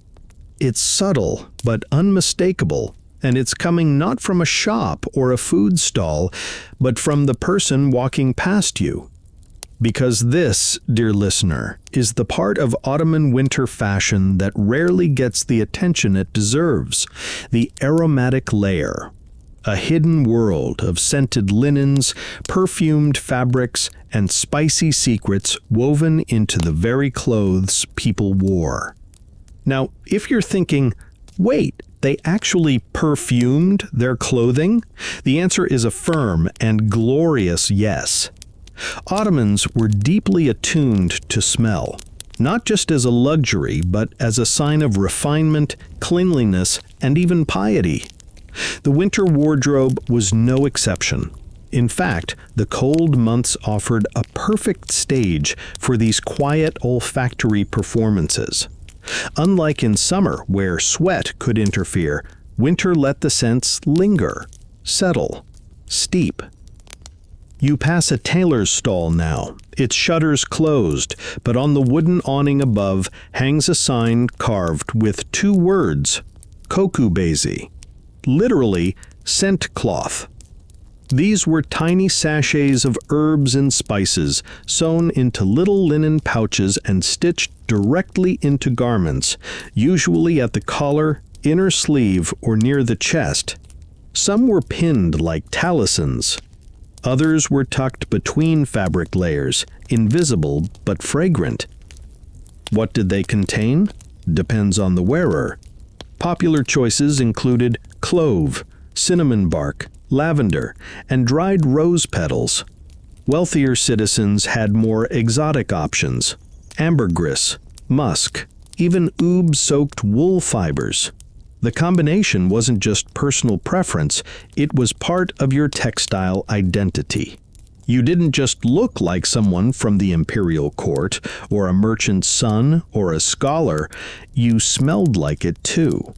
It's subtle but unmistakable, and it's coming not from a shop or a food stall, but from the person walking past you. Because this, dear listener, is the part of Ottoman winter fashion that rarely gets the attention it deserves, the aromatic layer. A hidden world of scented linens, perfumed fabrics, and spicy secrets woven into the very clothes people wore. Now, if you're thinking, wait, they actually perfumed their clothing? The answer is a firm and glorious yes. Ottomans were deeply attuned to smell, not just as a luxury, but as a sign of refinement, cleanliness, and even piety. The winter wardrobe was no exception. In fact, the cold months offered a perfect stage for these quiet olfactory performances. Unlike in summer, where sweat could interfere, winter let the scents linger, settle, steep. You pass a tailor's stall now, its shutters closed, but on the wooden awning above hangs a sign carved with two words, kokubezi, literally scent cloth. These were tiny sachets of herbs and spices sewn into little linen pouches and stitched directly into garments, usually at the collar, inner sleeve, or near the chest. Some were pinned like talismans. Others were tucked between fabric layers, invisible but fragrant. What did they contain? Depends on the wearer. Popular choices included clove, cinnamon bark, lavender, and dried rose petals. Wealthier citizens had more exotic options: ambergris, musk, even oob-soaked wool fibers. The combination wasn't just personal preference, it was part of your textile identity. You didn't just look like someone from the imperial court, or a merchant's son, or a scholar, you smelled like it too.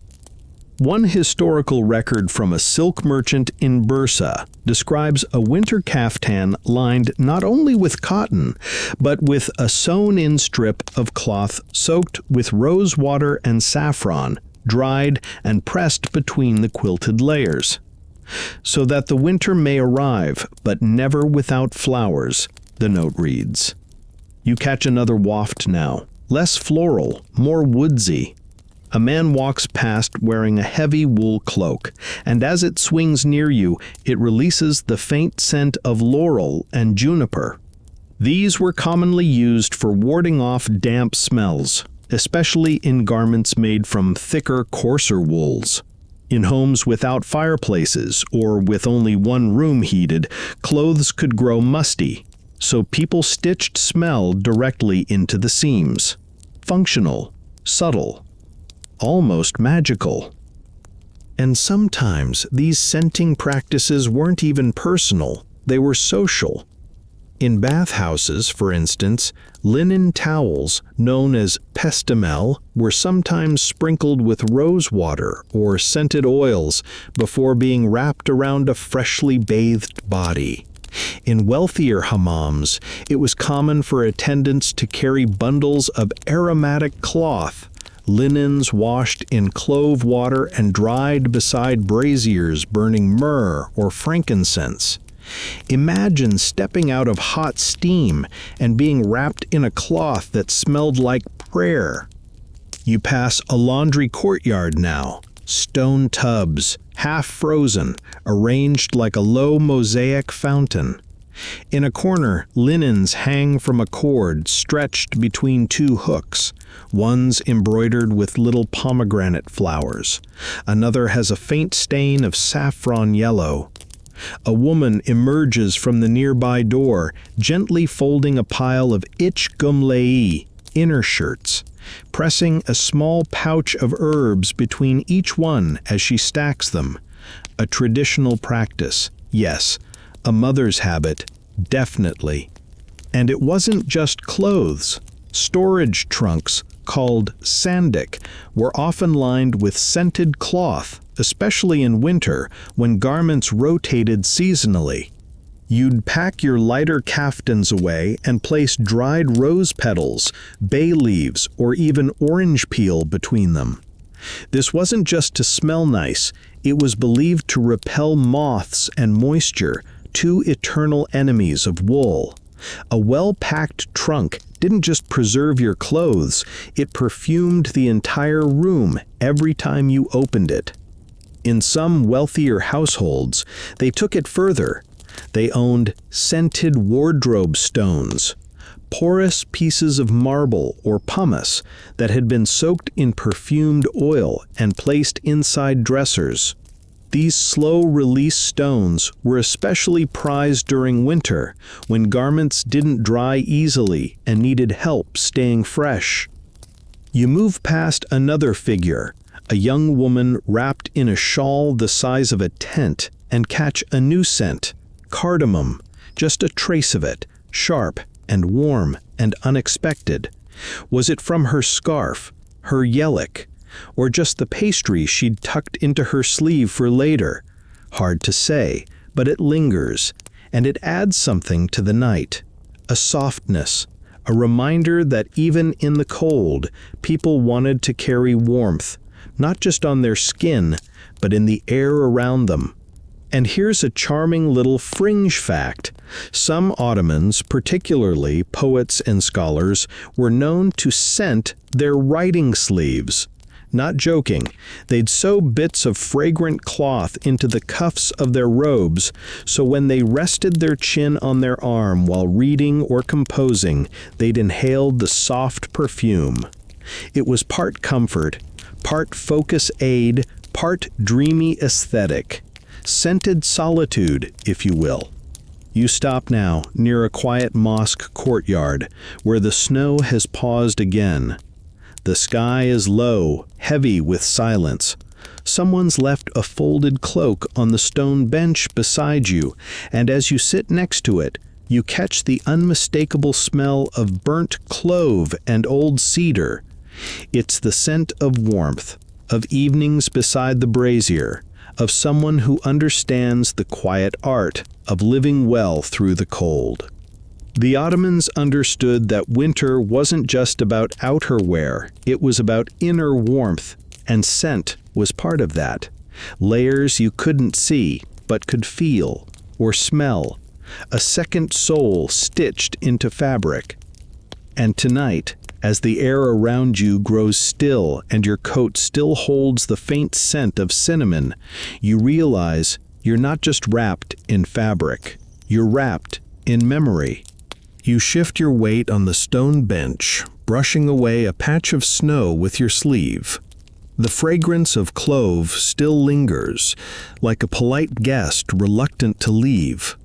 One historical record from a silk merchant in Bursa describes a winter caftan lined not only with cotton, but with a sewn-in strip of cloth soaked with rose water and saffron, dried and pressed between the quilted layers. So that the winter may arrive, but never without flowers, the note reads. You catch another waft now, less floral, more woodsy. A man walks past wearing a heavy wool cloak, and as it swings near you, it releases the faint scent of laurel and juniper. These were commonly used for warding off damp smells, especially in garments made from thicker, coarser wools. In homes without fireplaces, or with only one room heated, clothes could grow musty, so people stitched smell directly into the seams. Functional, subtle, almost magical. And sometimes these scenting practices weren't even personal, they were social. In bathhouses, for instance, linen towels, known as pestimel, were sometimes sprinkled with rose water or scented oils before being wrapped around a freshly bathed body. In wealthier hammams, it was common for attendants to carry bundles of aromatic cloth, linens washed in clove water and dried beside braziers burning myrrh or frankincense. Imagine stepping out of hot steam and being wrapped in a cloth that smelled like prayer. You pass a laundry courtyard now, stone tubs, half frozen, arranged like a low mosaic fountain. In a corner, linens hang from a cord stretched between two hooks. One's embroidered with little pomegranate flowers. Another has a faint stain of saffron yellow. A woman emerges from the nearby door, gently folding a pile of ich gumlei, inner shirts, pressing a small pouch of herbs between each one as she stacks them. A traditional practice, yes. A mother's habit, definitely. And it wasn't just clothes. Storage trunks, called sandik, were often lined with scented cloth, especially in winter when garments rotated seasonally. You'd pack your lighter kaftans away and place dried rose petals, bay leaves, or even orange peel between them. This wasn't just to smell nice, it was believed to repel moths and moisture, two eternal enemies of wool. A well-packed trunk didn't just preserve your clothes, it perfumed the entire room every time you opened it. In some wealthier households, they took it further. They owned scented wardrobe stones, porous pieces of marble or pumice that had been soaked in perfumed oil and placed inside dressers. These slow-release stones were especially prized during winter, when garments didn't dry easily and needed help staying fresh. You move past another figure, a young woman wrapped in a shawl the size of a tent, and catch a new scent, cardamom, just a trace of it, sharp and warm and unexpected. Was it from her scarf, her yellick, or just the pastry she'd tucked into her sleeve for later? Hard to say, but it lingers, and it adds something to the night. A softness, a reminder that even in the cold, people wanted to carry warmth, not just on their skin, but in the air around them. And here's a charming little fringe fact. Some Ottomans, particularly poets and scholars, were known to scent their writing sleeves. Not joking, they'd sew bits of fragrant cloth into the cuffs of their robes, so when they rested their chin on their arm while reading or composing, they'd inhaled the soft perfume. It was part comfort, part focus aid, part dreamy aesthetic. Scented solitude, if you will. You stop now near a quiet mosque courtyard, where the snow has paused again. The sky is low, heavy with silence. Someone's left a folded cloak on the stone bench beside you, and as you sit next to it, you catch the unmistakable smell of burnt clove and old cedar. It's the scent of warmth, of evenings beside the brazier, of someone who understands the quiet art of living well through the cold. The Ottomans understood that winter wasn't just about outer wear, it was about inner warmth, and scent was part of that. Layers you couldn't see, but could feel or smell. A second soul stitched into fabric. And tonight, as the air around you grows still and your coat still holds the faint scent of cinnamon, you realize you're not just wrapped in fabric, you're wrapped in memory. You shift your weight on the stone bench, brushing away a patch of snow with your sleeve. The fragrance of clove still lingers, like a polite guest reluctant to leave.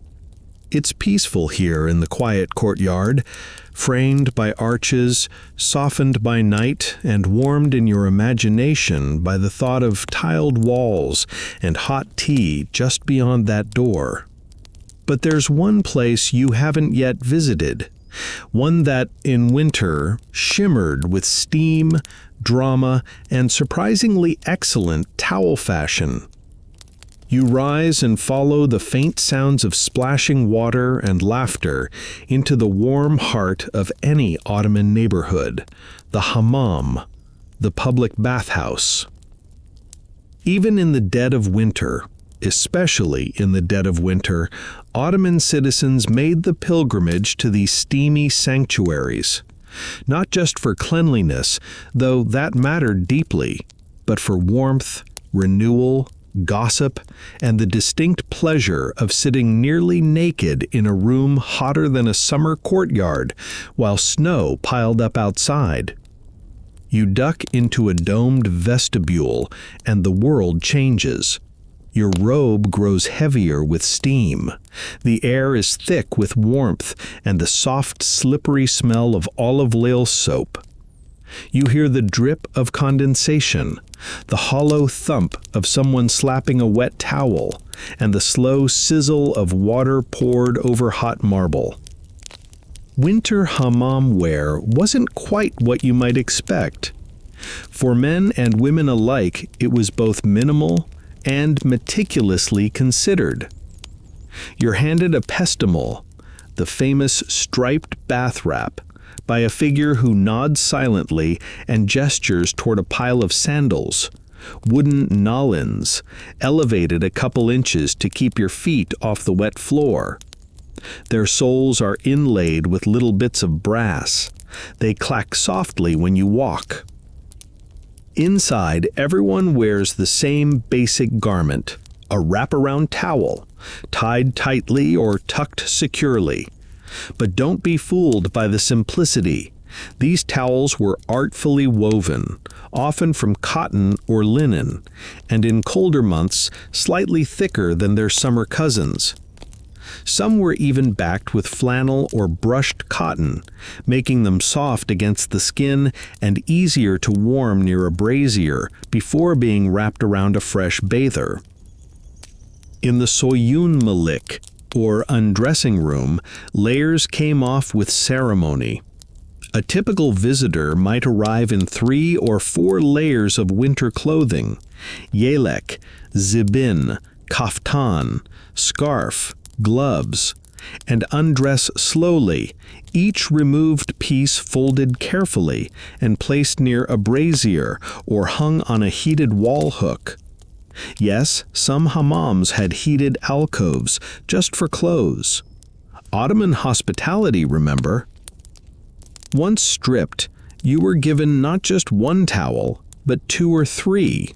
It's peaceful here in the quiet courtyard, framed by arches, softened by night, and warmed in your imagination by the thought of tiled walls and hot tea just beyond that door. But there's one place you haven't yet visited, one that, in winter, shimmered with steam, drama, and surprisingly excellent towel fashion. You rise and follow the faint sounds of splashing water and laughter into the warm heart of any Ottoman neighborhood, the hammam, the public bathhouse. Even in the dead of winter, especially in the dead of winter, Ottoman citizens made the pilgrimage to these steamy sanctuaries. Not just for cleanliness, though that mattered deeply, but for warmth, renewal, gossip, and the distinct pleasure of sitting nearly naked in a room hotter than a summer courtyard while snow piled up outside. You duck into a domed vestibule, and the world changes. Your robe grows heavier with steam. The air is thick with warmth and the soft, slippery smell of olive oil soap. You hear the drip of condensation, the hollow thump of someone slapping a wet towel, and the slow sizzle of water poured over hot marble. Winter hammam wear wasn't quite what you might expect. For men and women alike, it was both minimal and meticulously considered. You're handed a pestimul, the famous striped bath wrap, by a figure who nods silently and gestures toward a pile of sandals, wooden nolens, elevated a couple inches to keep your feet off the wet floor. Their soles are inlaid with little bits of brass. They clack softly when you walk. Inside, everyone wears the same basic garment, a wraparound towel, tied tightly or tucked securely. But don't be fooled by the simplicity. These towels were artfully woven, often from cotton or linen, and in colder months slightly thicker than their summer cousins. Some were even backed with flannel or brushed cotton, making them soft against the skin and easier to warm near a brazier before being wrapped around a fresh bather. In the soyun malik, or undressing room, layers came off with ceremony. A typical visitor might arrive in 3 or 4 layers of winter clothing: yelek, zibin, kaftan, scarf, gloves, and undress slowly, each removed piece folded carefully and placed near a brazier or hung on a heated wall hook. Yes, some hammams had heated alcoves just for clothes. Ottoman hospitality, remember? Once stripped, you were given not just one towel, but 2 or 3,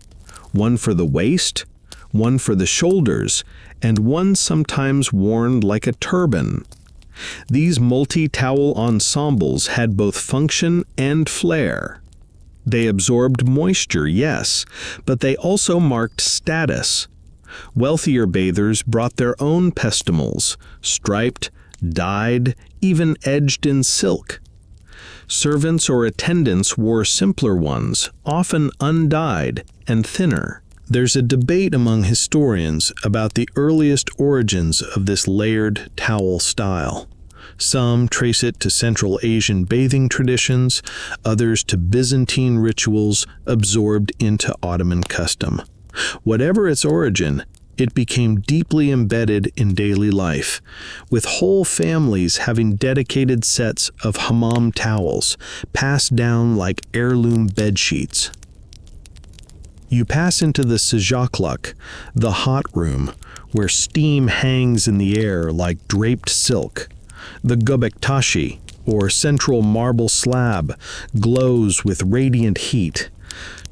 one for the waist, one for the shoulders, and one sometimes worn like a turban. These multi-towel ensembles had both function and flair. They absorbed moisture, yes, but they also marked status. Wealthier bathers brought their own pestimals, striped, dyed, even edged in silk. Servants or attendants wore simpler ones, often undyed and thinner. There's a debate among historians about the earliest origins of this layered towel style. Some trace it to Central Asian bathing traditions, others to Byzantine rituals absorbed into Ottoman custom. Whatever its origin, it became deeply embedded in daily life, with whole families having dedicated sets of hammam towels, passed down like heirloom bedsheets. You pass into the sıcaklık, the hot room, where steam hangs in the air like draped silk. The göbektaşı, or central marble slab, glows with radiant heat.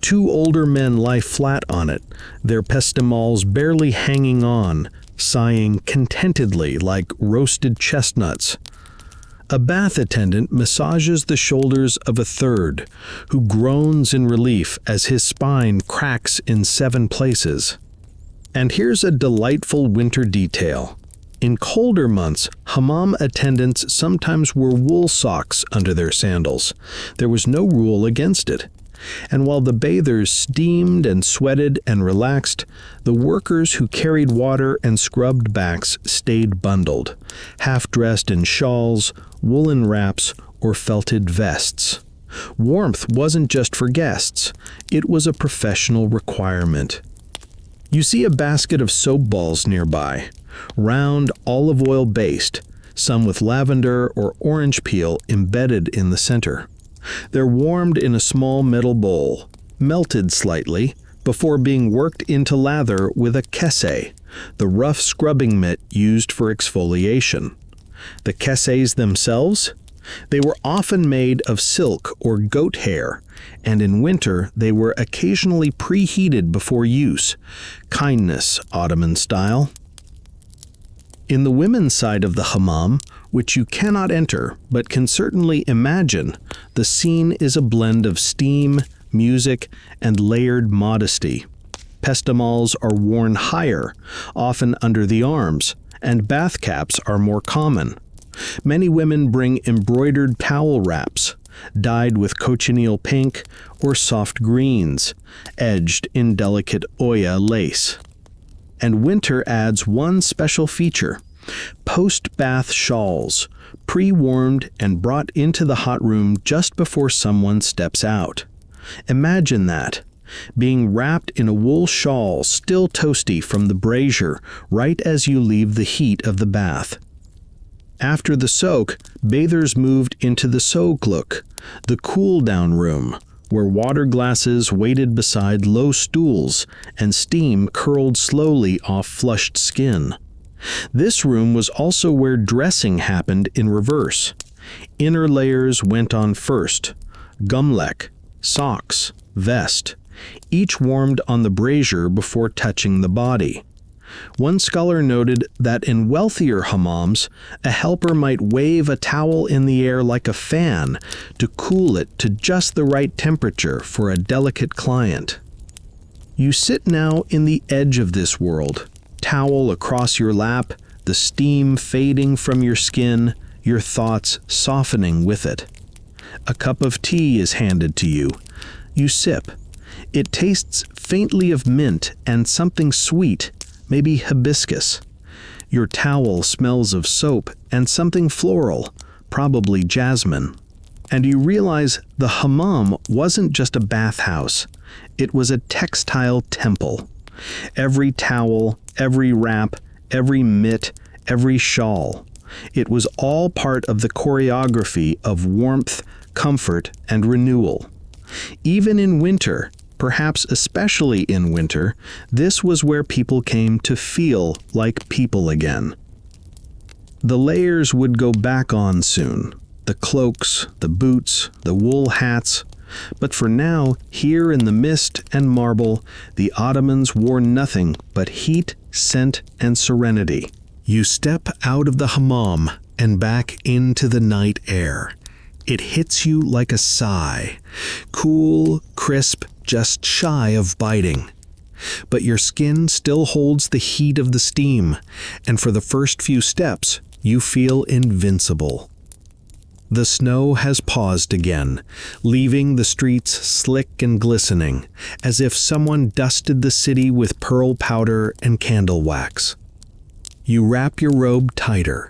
2 older men lie flat on it, their pestimals barely hanging on, sighing contentedly like roasted chestnuts. A bath attendant massages the shoulders of a third, who groans in relief as his spine cracks in 7 places. And here's a delightful winter detail. In colder months, hammam attendants sometimes wore wool socks under their sandals. There was no rule against it. And while the bathers steamed and sweated and relaxed, the workers who carried water and scrubbed backs stayed bundled, half-dressed in shawls, woolen wraps, or felted vests. Warmth wasn't just for guests. It was a professional requirement. You see a basket of soap balls nearby, round olive oil based, some with lavender or orange peel embedded in the center. They're warmed in a small metal bowl, melted slightly, before being worked into lather with a kese, the rough scrubbing mitt used for exfoliation. The keses themselves? They were often made of silk or goat hair, and in winter they were occasionally preheated before use. Kindness, Ottoman style. In the women's side of the hammam, which you cannot enter but can certainly imagine, the scene is a blend of steam, music, and layered modesty. Pestimals are worn higher, often under the arms, and bath caps are more common. Many women bring embroidered towel wraps, dyed with cochineal pink or soft greens, edged in delicate oya lace. And winter adds one special feature: post-bath shawls, pre-warmed and brought into the hot room just before someone steps out. Imagine that, being wrapped in a wool shawl still toasty from the brazier right as you leave the heat of the bath. After the soak, bathers moved into the sogluk, the cool-down room, where water glasses waited beside low stools and steam curled slowly off flushed skin. This room was also where dressing happened in reverse. Inner layers went on first: gumlek, socks, vest, each warmed on the brazier before touching the body. One scholar noted that in wealthier hammams, a helper might wave a towel in the air like a fan to cool it to just the right temperature for a delicate client. You sit now in the edge of this world, towel across your lap, the steam fading from your skin, your thoughts softening with it. A cup of tea is handed to you. You sip. It tastes faintly of mint and something sweet, maybe hibiscus. Your towel smells of soap and something floral, probably jasmine. And you realize the hammam wasn't just a bathhouse. It was a textile temple. Every towel, every wrap, every mitt, every shawl. It was all part of the choreography of warmth, comfort, and renewal. Even in winter, perhaps especially in winter, this was where people came to feel like people again. The layers would go back on soon. The cloaks, the boots, the wool hats. But for now, here in the mist and marble, the Ottomans wore nothing but heat, scent, and serenity. You step out of the hammam and back into the night air. It hits you like a sigh. Cool, crisp, just shy of biting. But your skin still holds the heat of the steam, and for the first few steps, you feel invincible. The snow has paused again, leaving the streets slick and glistening, as if someone dusted the city with pearl powder and candle wax. You wrap your robe tighter.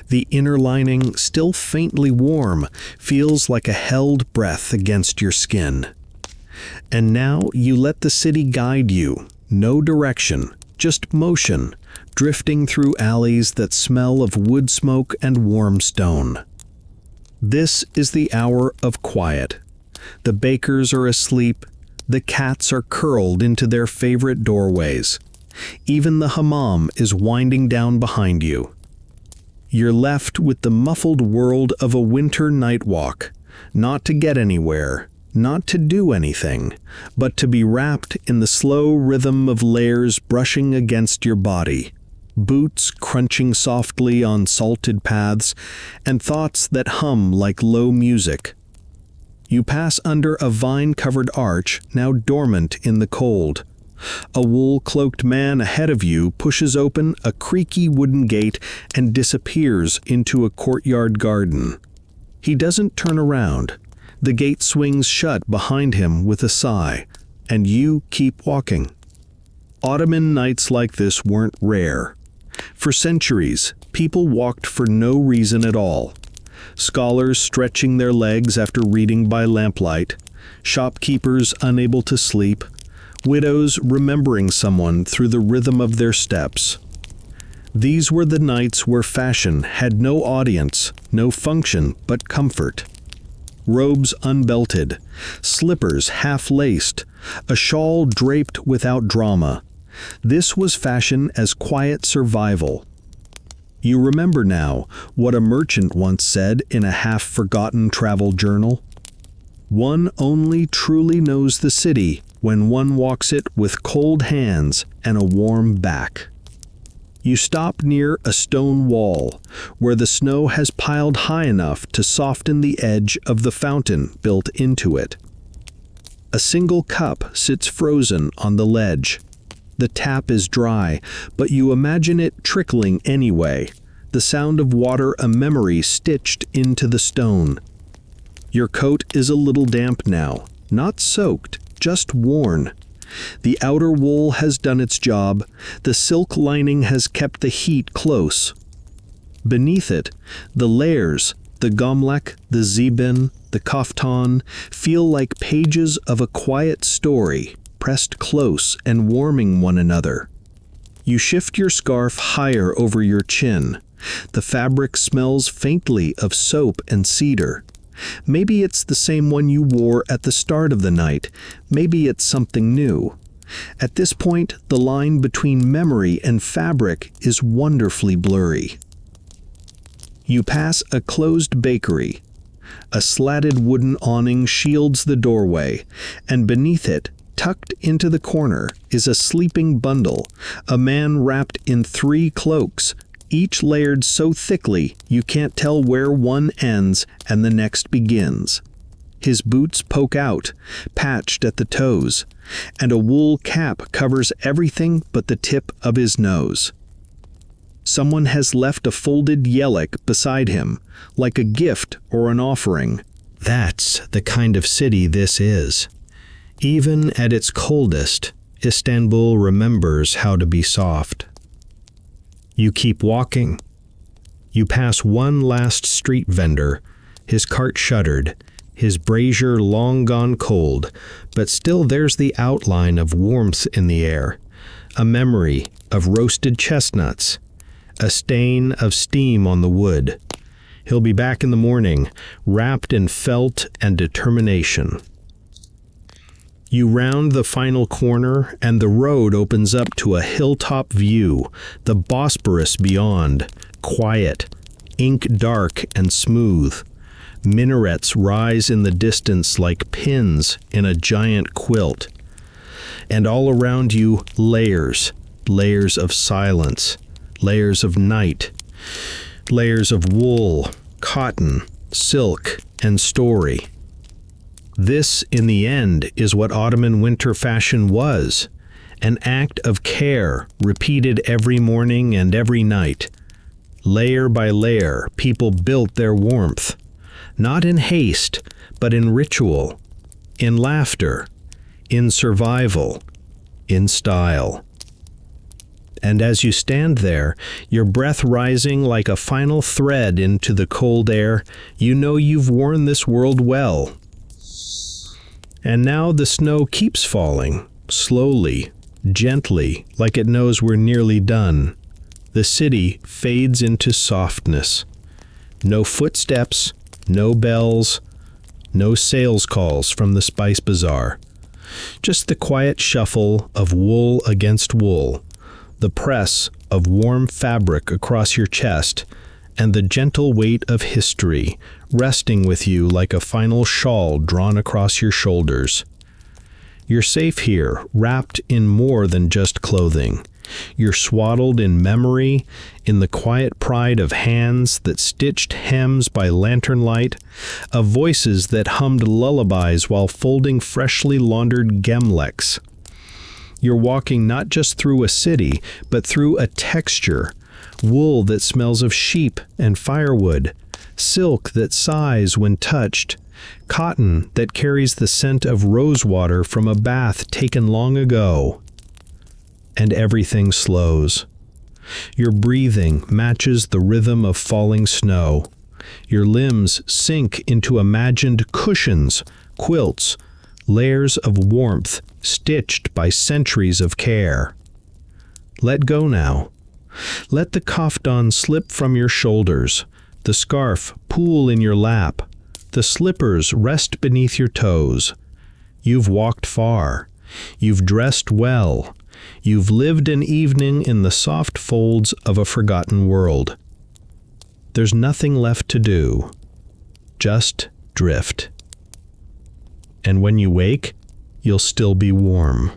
The inner lining, still faintly warm, feels like a held breath against your skin. And now you let the city guide you, no direction, just motion, drifting through alleys that smell of wood smoke and warm stone. This is the hour of quiet. The bakers are asleep, the cats are curled into their favorite doorways. Even the hammam is winding down behind you. You're left with the muffled world of a winter night walk, not to get anywhere, not to do anything, but to be wrapped in the slow rhythm of layers brushing against your body, boots crunching softly on salted paths, and thoughts that hum like low music. You pass under a vine-covered arch, now dormant in the cold. A wool-cloaked man ahead of you pushes open a creaky wooden gate and disappears into a courtyard garden. He doesn't turn around. The gate swings shut behind him with a sigh, and you keep walking. Ottoman nights like this weren't rare. For centuries, people walked for no reason at all. Scholars stretching their legs after reading by lamplight, shopkeepers unable to sleep, widows remembering someone through the rhythm of their steps. These were the nights where fashion had no audience, no function but comfort. Robes unbelted, slippers half-laced, a shawl draped without drama. This was fashion as quiet survival. You remember now what a merchant once said in a half-forgotten travel journal. One only truly knows the city when one walks it with cold hands and a warm back. You stop near a stone wall, where the snow has piled high enough to soften the edge of the fountain built into it. A single cup sits frozen on the ledge. The tap is dry, but you imagine it trickling anyway, the sound of water a memory stitched into the stone. Your coat is a little damp now, not soaked, just worn. The outer wool has done its job. The silk lining has kept the heat close. Beneath it, the layers, the gomlek, the zibin, the kaftan, feel like pages of a quiet story, pressed close and warming one another. You shift your scarf higher over your chin. The fabric smells faintly of soap and cedar. Maybe it's the same one you wore at the start of the night. Maybe it's something new. At this point, the line between memory and fabric is wonderfully blurry. You pass a closed bakery. A slatted wooden awning shields the doorway, and beneath it, tucked into the corner, is a sleeping bundle, a man wrapped in 3 cloaks, each layered so thickly you can't tell where one ends and the next begins. His boots poke out, patched at the toes, and a wool cap covers everything but the tip of his nose. Someone has left a folded yelek beside him, like a gift or an offering. That's the kind of city this is. Even at its coldest, Istanbul remembers how to be soft. You keep walking. You pass one last street vendor, his cart shuttered, his brazier long gone cold, but still there's the outline of warmth in the air, a memory of roasted chestnuts, a stain of steam on the wood. He'll be back in the morning, wrapped in felt and determination. You round the final corner, and the road opens up to a hilltop view, the Bosporus beyond, quiet, ink dark and smooth. Minarets rise in the distance like pins in a giant quilt. And all around you, layers of silence, layers of night, layers of wool, cotton, silk, and story. This, in the end, is what Ottoman winter fashion was, an act of care repeated every morning and every night. Layer by layer, people built their warmth, not in haste, but in ritual, in laughter, in survival, in style. And as you stand there, your breath rising like a final thread into the cold air, you know you've worn this world well. And now the snow keeps falling, slowly, gently, like it knows we're nearly done. The city fades into softness. No footsteps, no bells, no sales calls from the spice bazaar. Just the quiet shuffle of wool against wool, the press of warm fabric across your chest, and the gentle weight of history resting with you like a final shawl drawn across your shoulders. You're safe here, wrapped in more than just clothing. You're swaddled in memory, in the quiet pride of hands that stitched hems by lantern light, of voices that hummed lullabies while folding freshly laundered gemleks. You're walking not just through a city, but through a texture, wool that smells of sheep and firewood, silk that sighs when touched, cotton that carries the scent of rosewater from a bath taken long ago. And everything slows. Your breathing matches the rhythm of falling snow. Your limbs sink into imagined cushions, quilts, layers of warmth stitched by centuries of care. Let go now. Let the kaftan slip from your shoulders, the scarf pool in your lap, the slippers rest beneath your toes. You've walked far. You've dressed well. You've lived an evening in the soft folds of a forgotten world. There's nothing left to do. Just drift. And when you wake, you'll still be warm.